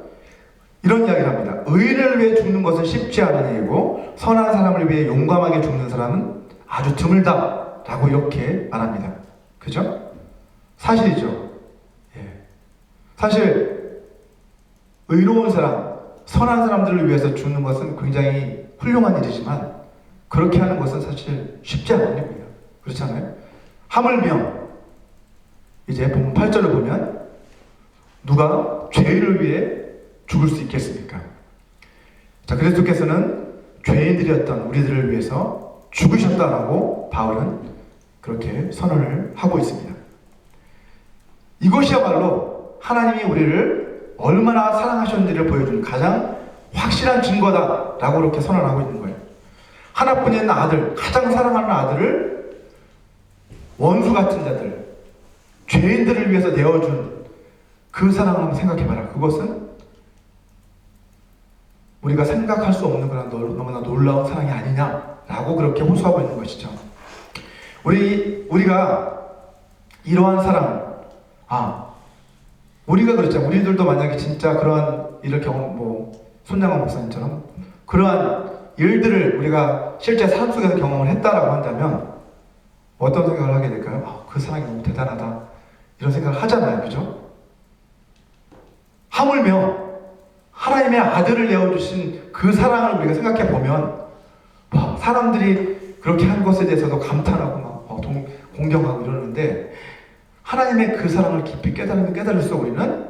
Speaker 1: 이런 이야기를 합니다. 의인을 위해 죽는 것은 쉽지 않은 일이고 선한 사람을 위해 용감하게 죽는 사람은 아주 드물다 라고 이렇게 말합니다. 그죠? 사실이죠. 예. 사실 의로운 사람, 선한 사람들을 위해서 죽는 것은 굉장히 훌륭한 일이지만 그렇게 하는 것은 사실 쉽지 않은 일입니다. 그렇지 않아요? 하물며 이제 본문 8절을 보면 누가 죄인을 위해 죽을 수 있겠습니까? 자, 그리스도께서는 죄인들이었던 우리들을 위해서 죽으셨다라고 바울은 그렇게 선언을 하고 있습니다. 이것이야말로 하나님이 우리를 얼마나 사랑하셨는지를 보여주는 가장 확실한 증거다라고 그렇게 선언하고 있는 거예요. 하나뿐인 아들, 가장 사랑하는 아들을 원수 같은 자들, 죄인들을 위해서 내어준 그 사랑을 한번 생각해봐라. 그것은 우리가 생각할 수 없는 그런 너무나 놀라운 사랑이 아니냐라고 그렇게 호소하고 있는 것이죠. 우리가 이러한 사랑, 우리가 그렇죠. 우리들도 만약에 진짜 그러한 일을 손양원 목사님처럼 그러한 일들을 우리가 실제 삶 속에서 경험을 했다라고 한다면 어떤 생각을 하게 될까요? 그 사랑이 너무 대단하다. 이런 생각을 하잖아요. 그죠? 하물며 하나님의 아들을 내어주신 그 사랑을 우리가 생각해 보면 사람들이 그렇게 한 것에 대해서도 감탄하고 공경하고 이러는데 하나님의 그 사랑을 깊이 깨달으면 깨달을수록 우리는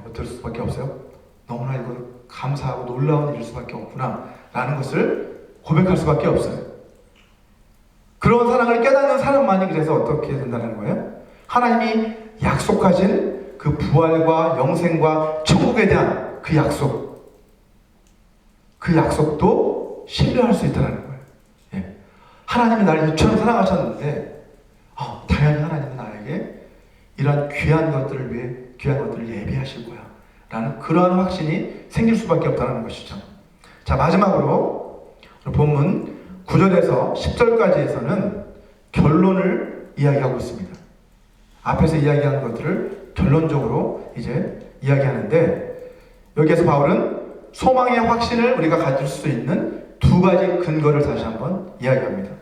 Speaker 1: 어떨 수밖에 없어요. 너무나 이거 감사하고 놀라운 일일 수밖에 없구나 라는 것을 고백할 수밖에 없어요. 그런 사랑을 깨닫는 사람만이 그래서 어떻게 된다는 거예요? 하나님이 약속하신 그 부활과 영생과 천국에 대한 그 약속도 신뢰할 수 있다는 거예요. 예. 하나님이 나를 이처럼 사랑하셨는데 당연히 하나님은 나에게 이러한 귀한 것들을 위해 귀한 것들을 예비하실 거야 라는 그러한 확신이 생길 수밖에 없다는 것이죠. 자, 마지막으로 본문 9절에서 10절까지에서는 결론을 이야기하고 있습니다. 앞에서 이야기한 것들을 결론적으로 이제 이야기하는데, 여기에서 바울은 소망의 확신을 우리가 가질 수 있는 두 가지 근거를 다시 한번 이야기합니다.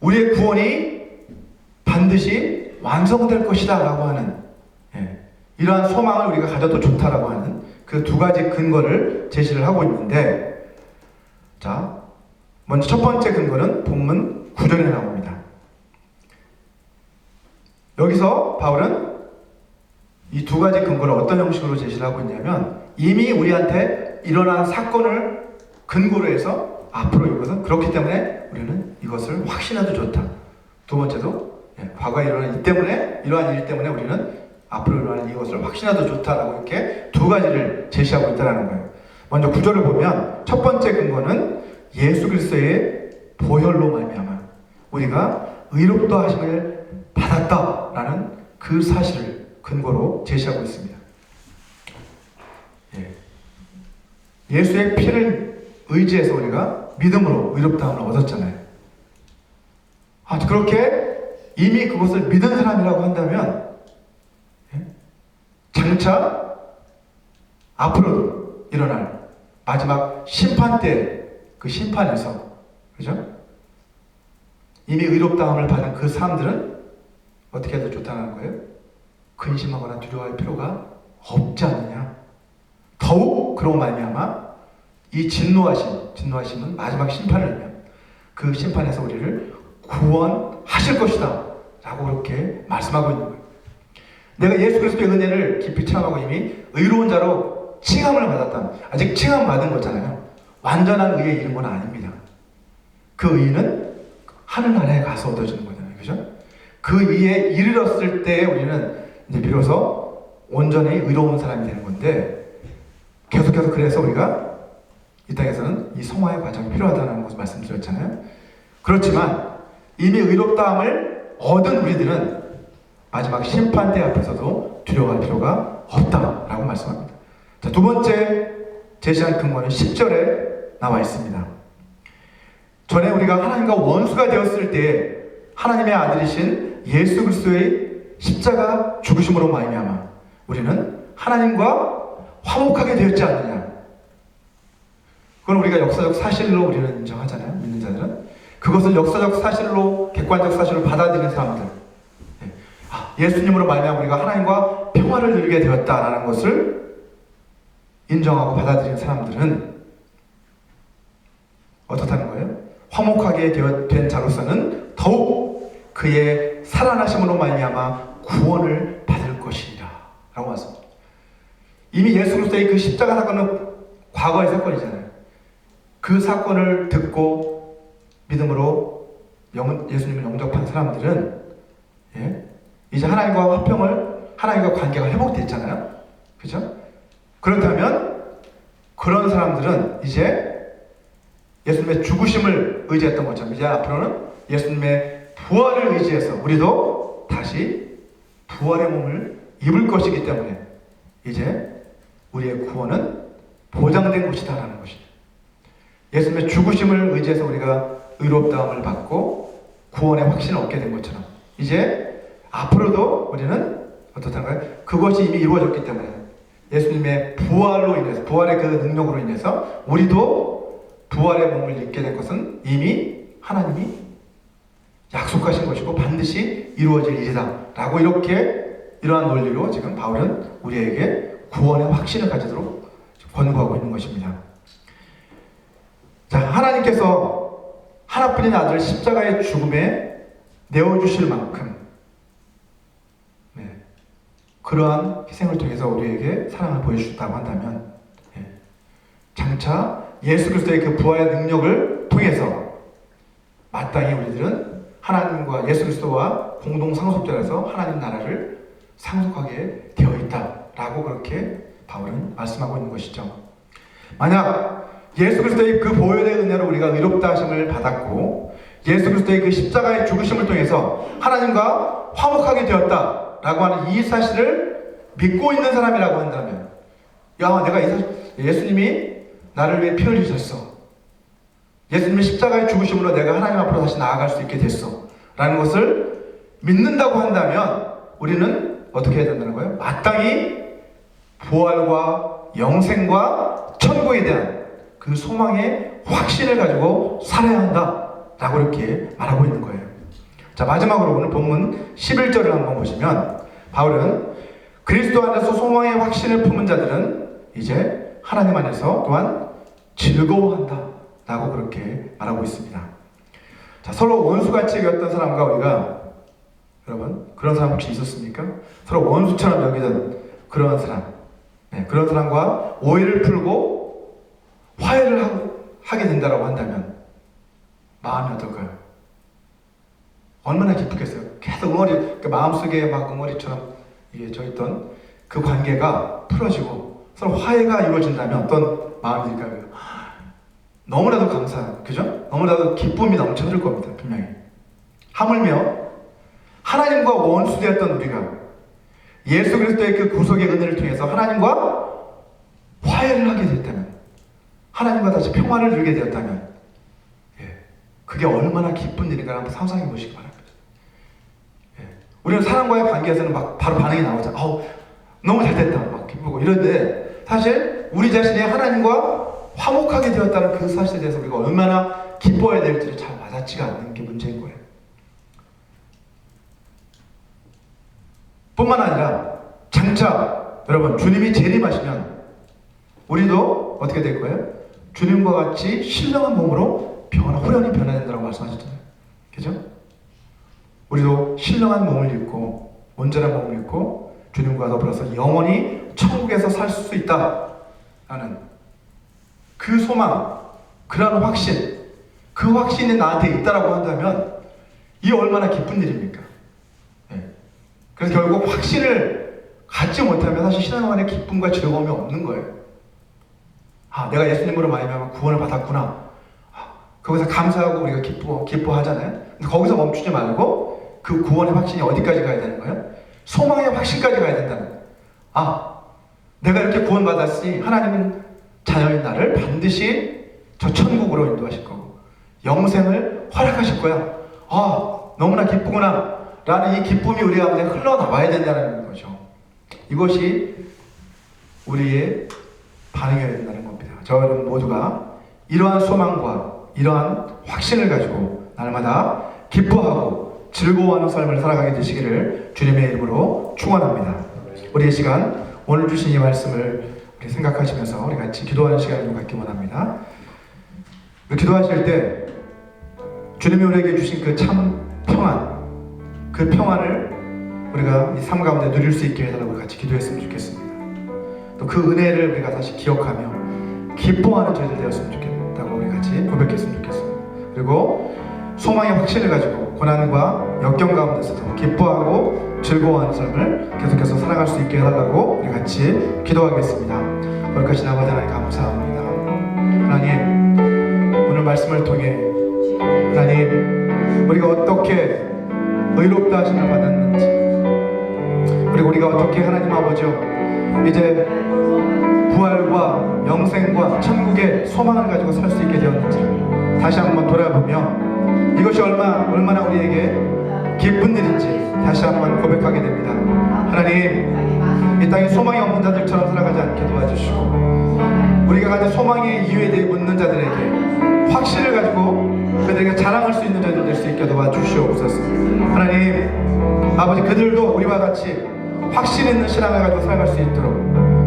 Speaker 1: 우리의 구원이 반드시 완성될 것이다 라고 하는 이러한 소망을 우리가 가져도 좋다라고 하는 그 두 가지 근거를 제시를 하고 있는데, 자, 먼저 첫 번째 근거는 본문 9절에 나옵니다. 여기서 바울은 이 두 가지 근거를 어떤 형식으로 제시를 하고 있냐면, 이미 우리한테 일어난 사건을 근거로 해서 앞으로 이것은 그렇기 때문에 우리는 이것을 확신해도 좋다. 두 번째도 과거에 일어난 이러한 일 때문에 우리는 앞으로 일어나는 이것을 확신해도 좋다라고 이렇게 두 가지를 제시하고 있다는 거예요. 먼저 9절을 보면 첫 번째 근거는 예수 그리스도의 보혈로 말미암아 우리가 의롭다 하심을 받았다라는 그 사실을 근거로 제시하고 있습니다. 예수의 피를 의지해서 우리가 믿음으로 의롭다함을 얻었잖아요. 그렇게 이미 그것을 믿은 사람이라고 한다면 장차 앞으로 일어날 마지막 심판 때 그 심판에서, 그죠? 이미 의롭다함을 받은 그 사람들은 어떻게 해도 좋다는 거예요? 근심하거나 두려워할 필요가 없지 않느냐. 더욱 그로 말미암아 이 진노하심은 마지막 심판을 의미합니다. 그 심판에서 우리를 구원하실 것이다 라고 그렇게 말씀하고 있는 거예요. 내가 예수 그리스도의 은혜를 깊이 체험하고 이미 의로운 자로 칭함을 받았다. 아직 칭함 받은 거잖아요. 완전한 의에 이른 건 아닙니다. 그 의는 하늘나라에 가서 얻어지는 거잖아요. 그죠? 그 의에 이르렀을 때 우리는 이제 비로소 온전히 의로운 사람이 되는 건데, 계속해서 그래서 우리가 이 땅에서는 이 성화의 과정이 필요하다는 것을 말씀드렸잖아요. 그렇지만 이미 의롭다함을 얻은 우리들은 마지막 심판대 앞에서도 두려워할 필요가 없다라고 말씀합니다. 자, 두 번째 제시한 근거는 10절에 나와 있습니다. 전에 우리가 하나님과 원수가 되었을 때 하나님의 아들이신 예수 그리스도의 십자가 죽으심으로 말미암아 우리는 하나님과 화목하게 되었지 않느냐. 그건 우리가 역사적 사실로 우리는 인정하잖아요. 믿는 자들은 그것을 역사적 사실로, 객관적 사실로 받아들이는 사람들, 예수님으로 말미암아 우리가 하나님과 평화를 누리게 되었다라는 것을 인정하고 받아들이는 사람들은 어떻다는 거예요? 화목하게 된 자로서는 더욱 그의 살아나심으로 말미암아 구원을 받을 것이니라 라고 말씀합니다. 이미 예수 그리스도의 그 십자가 사건은 과거의 사건이잖아요. 그 사건을 듣고 믿음으로 예수님을 영접한 사람들은 이제 하나님과 화평을, 하나님과 관계가 회복됐잖아요. 그죠? 그렇다면 그런 사람들은 이제 예수님의 죽으심을 의지했던 것처럼 이제 앞으로는 예수님의 부활을 의지해서 우리도 다시 부활의 몸을 입을 것이기 때문에 이제 우리의 구원은 보장된 것이다라는 것이죠. 예수님의 죽으심을 의지해서 우리가 의롭다함을 받고 구원의 확신을 얻게 된 것처럼 이제 앞으로도 우리는 어떻단가요? 그것이 이미 이루어졌기 때문에 예수님의 부활로 인해서, 부활의 그 능력으로 인해서 우리도 부활의 몸을 입게 된 것은 이미 하나님이 약속하신 것이고 반드시 이루어질 일이다 라고 이러한 논리로 지금 바울은 우리에게 구원의 확신을 가지도록 권고하고 있는 것입니다. 자, 하나님께서 하나뿐인 아들을 십자가의 죽음에 내어주실 만큼 그러한 희생을 통해서 우리에게 사랑을 보여주셨다고 한다면 장차 예수 그리스도의 그 부활의 능력을 통해서 마땅히 우리들은 하나님과 예수 그리스도와 공동 상속자라서 하나님 나라를 상속하게 되어 있다라고 그렇게 바울은 말씀하고 있는 것이죠. 만약 예수 그리스도의 그 보혈의 은혜로 우리가 의롭다 하심을 받았고 예수 그리스도의 그 십자가의 죽으심을 통해서 하나님과 화목하게 되었다 라고 하는 이 사실을 믿고 있는 사람이라고 한다면, 내가 예수님이 나를 위해 피 흘리셨어, 예수님의 십자가의 죽으심으로 내가 하나님 앞으로 다시 나아갈 수 있게 됐어 라는 것을 믿는다고 한다면 우리는 어떻게 해야 된다는 거예요? 마땅히 부활과 영생과 천국에 대한 그 소망의 확신을 가지고 살아야 한다 라고 이렇게 말하고 있는 거예요. 자, 마지막으로 오늘 본문 11절을 한번 보시면 바울은 그리스도 안에서 소망의 확신을 품은 자들은 이제 하나님 안에서 또한 즐거워한다 라고 그렇게 말하고 있습니다. 자, 서로 원수같이 여겼던 사람과 우리가, 여러분 그런 사람 혹시 있었습니까? 서로 원수처럼 여기던 그런 사람, 그런 사람과 오해를 풀고 화해를 하게 된다고 한다면 마음이 어떨까요? 얼마나 기쁘겠어요. 계속 마음속에 막 응어리처럼 이게 져 있던 그 관계가 풀어지고 서로 화해가 이루어진다면 어떤 마음이 들까요? 너무나도 감사한, 그죠? 너무나도 기쁨이 넘쳐들 겁니다. 분명히. 하물며 하나님과 원수되었던 우리가 예수 그리스도의 그 구속의 은혜를 통해서 하나님과 화해를 하게 됐다면, 하나님과 다시 평화를 누리게 되었다면 그게 얼마나 기쁜 일인가 한번 상상해 보시기 바랍니다. 우리는 사람과의 관계에서는 막 바로 반응이 나오죠. 너무 잘됐다, 막 기쁘고 이런데 사실 우리 자신이 하나님과 화목하게 되었다는 그 사실에 대해서 우리가 얼마나 기뻐해야 될지를 잘 와닿지가 않는 게 문제인 거예요. 뿐만 아니라 장차 여러분 주님이 재림하시면 우리도 어떻게 될 거예요? 주님과 같이 신령한 몸으로 호련히 변화된다고 말씀하셨잖아요. 그죠? 우리도 신령한 몸을 입고 온전한 몸을 입고 주님과 더불어서 영원히 천국에서 살 수 있다라는 그 소망, 그런 확신, 그 확신이 나한테 있다라고 한다면 이 얼마나 기쁜 일입니까? 네. 그래서 결국 확신을 갖지 못하면 사실 신앙생활에 기쁨과 즐거움이 없는 거예요. 아, 내가 예수님으로 말미암아 구원을 받았구나. 거기서 감사하고 우리가 기뻐하잖아요. 근데 거기서 멈추지 말고 그 구원의 확신이 어디까지 가야 되는 거예요? 소망의 확신까지 가야 된다는 거예요. 아, 내가 이렇게 구원받았으니 하나님은 자녀인 나를 반드시 저 천국으로 인도하실 거고 영생을 허락하실 거야. 아, 너무나 기쁘구나 라는 이 기쁨이 우리 가운데 흘러나와야 된다는 거죠. 이것이 우리의 반응이어야 된다는 겁니다. 저희는 모두가 이러한 소망과 이러한 확신을 가지고 날마다 기뻐하고 즐거워하는 삶을 살아가게 되시기를 주님의 이름으로 축원합니다. 우리 이 시간 오늘 주신 이 말씀을 우리 생각하시면서 우리 같이 기도하는 시간을 좀 갖기 원합니다. 기도하실 때 주님이 우리에게 주신 그 참 평안, 그 평안을 우리가 이 삶 가운데 누릴 수 있게 해달라고 같이 기도했으면 좋겠습니다. 또 그 은혜를 우리가 다시 기억하며 기뻐하는 저희들 되었으면 좋겠다고 우리 같이 고백했으면 좋겠습니다. 그리고 소망의 확신을 가지고 고난과 역경 가운데서도 기뻐하고 즐거워하는 삶을 계속해서 살아갈 수 있게 해달라고 우리 같이 기도하겠습니다. 거룩하신 아버지 하나님 감사합니다. 하나님, 오늘 말씀을 통해 하나님, 우리가 어떻게 의롭다 하심을 받았는지, 그리고 우리가 어떻게 하나님 아버지요 이제 부활과 영생과 천국의 소망을 가지고 살 수 있게 되었는지 다시 한번 돌아보며 이것이 얼마나 우리에게 기쁜 일인지 다시 한번 고백하게 됩니다. 하나님, 이 땅에 소망이 없는 자들처럼 살아가지 않게 도와주시고 우리가 가진 소망의 이유에 대해 묻는 자들에게 확신을 가지고 그들에게 자랑할 수 있는 자들 될 수 있게 도와주시옵소서. 하나님 아버지, 그들도 우리와 같이 확신 있는 신앙을 가지고 살아갈 수 있도록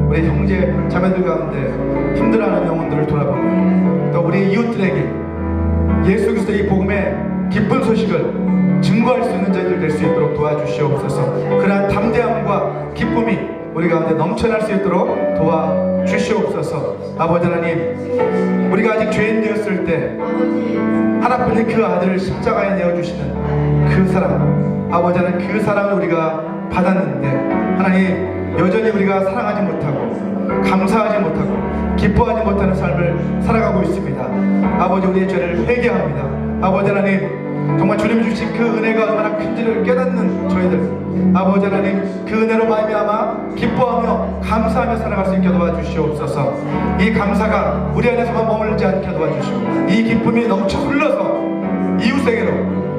Speaker 1: 우리 형제 자매들 가운데 힘들어하는 영혼들을 돌아보며 또 우리 이웃들에게 예수 그리스도의 복음의 기쁜 소식을 증거할 수 있는 자들 될 수 있도록 도와주시옵소서. 그러한 담대함과 기쁨이 우리 가운데 넘쳐날 수 있도록 도와주시옵소서. 아버지 하나님, 우리가 아직 죄인 되었을 때 하나뿐인 그 아들을 십자가에 내어주시는 그 사랑, 아버지 하나님, 그 사랑을 우리가 받았는데 하나님, 여전히 우리가 사랑하지 못하고 감사하지 못하고 기뻐하지 못하는 삶을 살아가고 있습니다. 아버지, 우리의 죄를 회개합니다. 아버지 하나님, 정말 주님이 주신 그 은혜가 얼마나 큰지를 깨닫는 저희들, 아버지 하나님, 그 은혜로 말미암아 기뻐하며 감사하며 살아갈 수 있게 도와주시옵소서. 이 감사가 우리 안에서만 머물지 않게 도와주시고 이 기쁨이 넘쳐 흘러서 이웃에게로,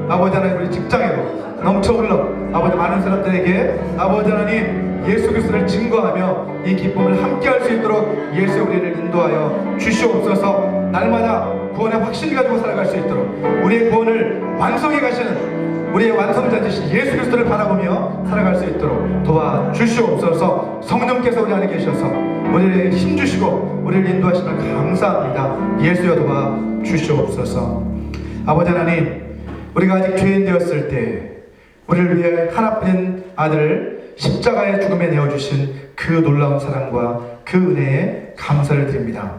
Speaker 1: 아버지 하나님, 우리 직장에로 넘쳐 흘러 아버지 많은 사람들에게 아버지 하나님 예수 그리스도를 증거하며 이 기쁨을 함께 할 수 있도록 예수 우리를 인도하여 주시옵소서. 날마다 구원의 확신을 가지고 살아갈 수 있도록 우리의 구원을 완성해 가시는 우리의 완성자 되신 예수 그리스도를 바라보며 살아갈 수 있도록 도와주시옵소서. 성령께서 우리 안에 계셔서 우리를 힘주시고 우리를 인도하시면 감사합니다. 예수여 도와주시옵소서. 아버지 하나님, 우리가 아직 죄인 되었을 때 우리를 위해 하나뿐인 아들을 십자가의 죽음에 내어주신 그 놀라운 사랑과 그 은혜에 감사를 드립니다.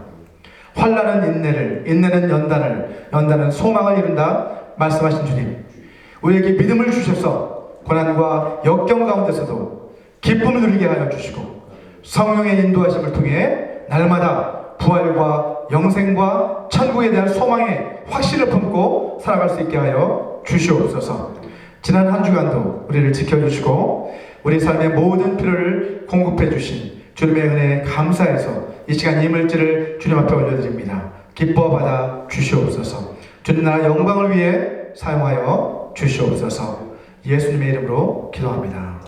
Speaker 1: 환난은 인내를, 인내는 연단을, 연단은 소망을 이룬다 말씀하신 주님, 우리에게 믿음을 주셔서 고난과 역경 가운데서도 기쁨을 누리게 하여 주시고 성령의 인도하심을 통해 날마다 부활과 영생과 천국에 대한 소망의 확신을 품고 살아갈 수 있게 하여 주시옵소서. 지난 한 주간도 우리를 지켜주시고 우리 삶의 모든 필요를 공급해 주신 주님의 은혜에 감사해서 이 시간 이 물질을 주님 앞에 올려드립니다. 기뻐 받아 주시옵소서. 주님 나라 영광을 위해 사용하여 주시옵소서. 예수님의 이름으로 기도합니다.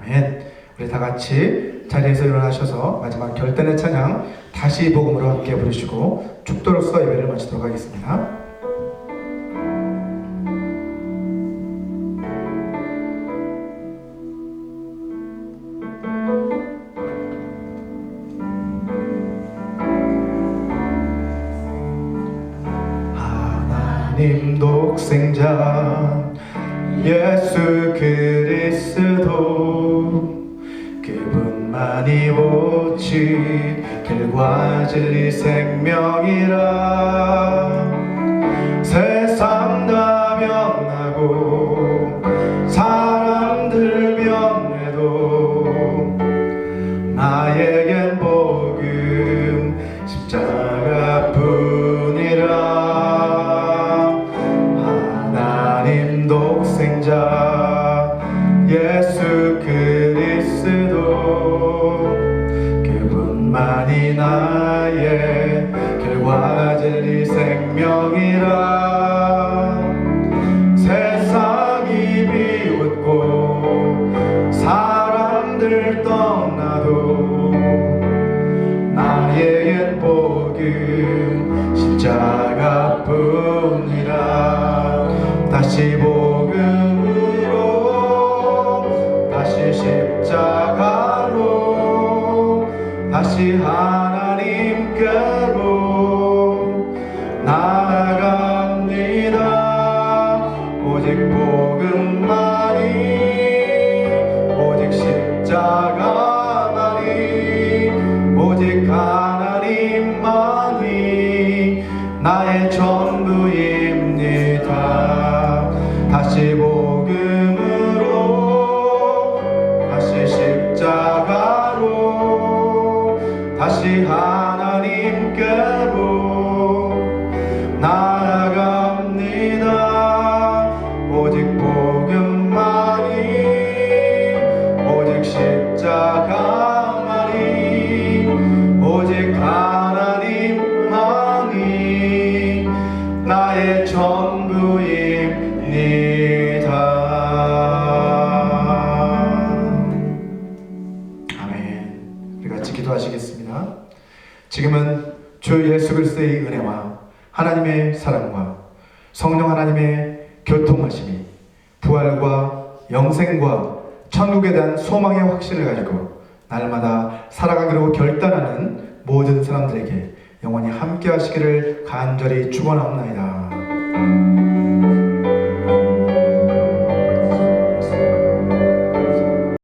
Speaker 1: 아멘. 우리 다 같이 자리에서 일어나셔서 마지막 결단의 찬양 다시 복음으로 함께 부르시고 축도로서 예배를 마치도록 하겠습니다. 하나님 독생자 예수 그리스도 그분만이 오직 길과 진리 생명이라 세상 다 변하고 사람들 변해도 나에겐 복음 십자가뿐이라 하나님 독생자 예수 그리스도 그분만이 나의 길과 진리 생명이라 세상이 비웃고 사람들 떠나도 나에겐 복음 십자가뿐이라 다시 복음으로 다시 십자가로 다시 하나님께로 나아갑니다. 오직 복음만이 오직 십자가만이 오직 하나님만이 나의 전부입니다. 다시 복음으로 다시 십자가로 다시 하나님께로 나아갑니다. 오직 복음만이 오직 십자가만이 오직 하나님만이 나의 전부입니다. 아멘. 우리 같이 기도하시겠습니다. 지금은 주 예수 그리스도의 은혜와 하나님의 사랑과 성령 하나님의 교통하심이 부활과 영생과 천국에 대한 소망의 확신을 가지고 날마다 살아가기로 결단하는 모든 사람들에게 영원히 함께 하시기를 간절히 축원합니다.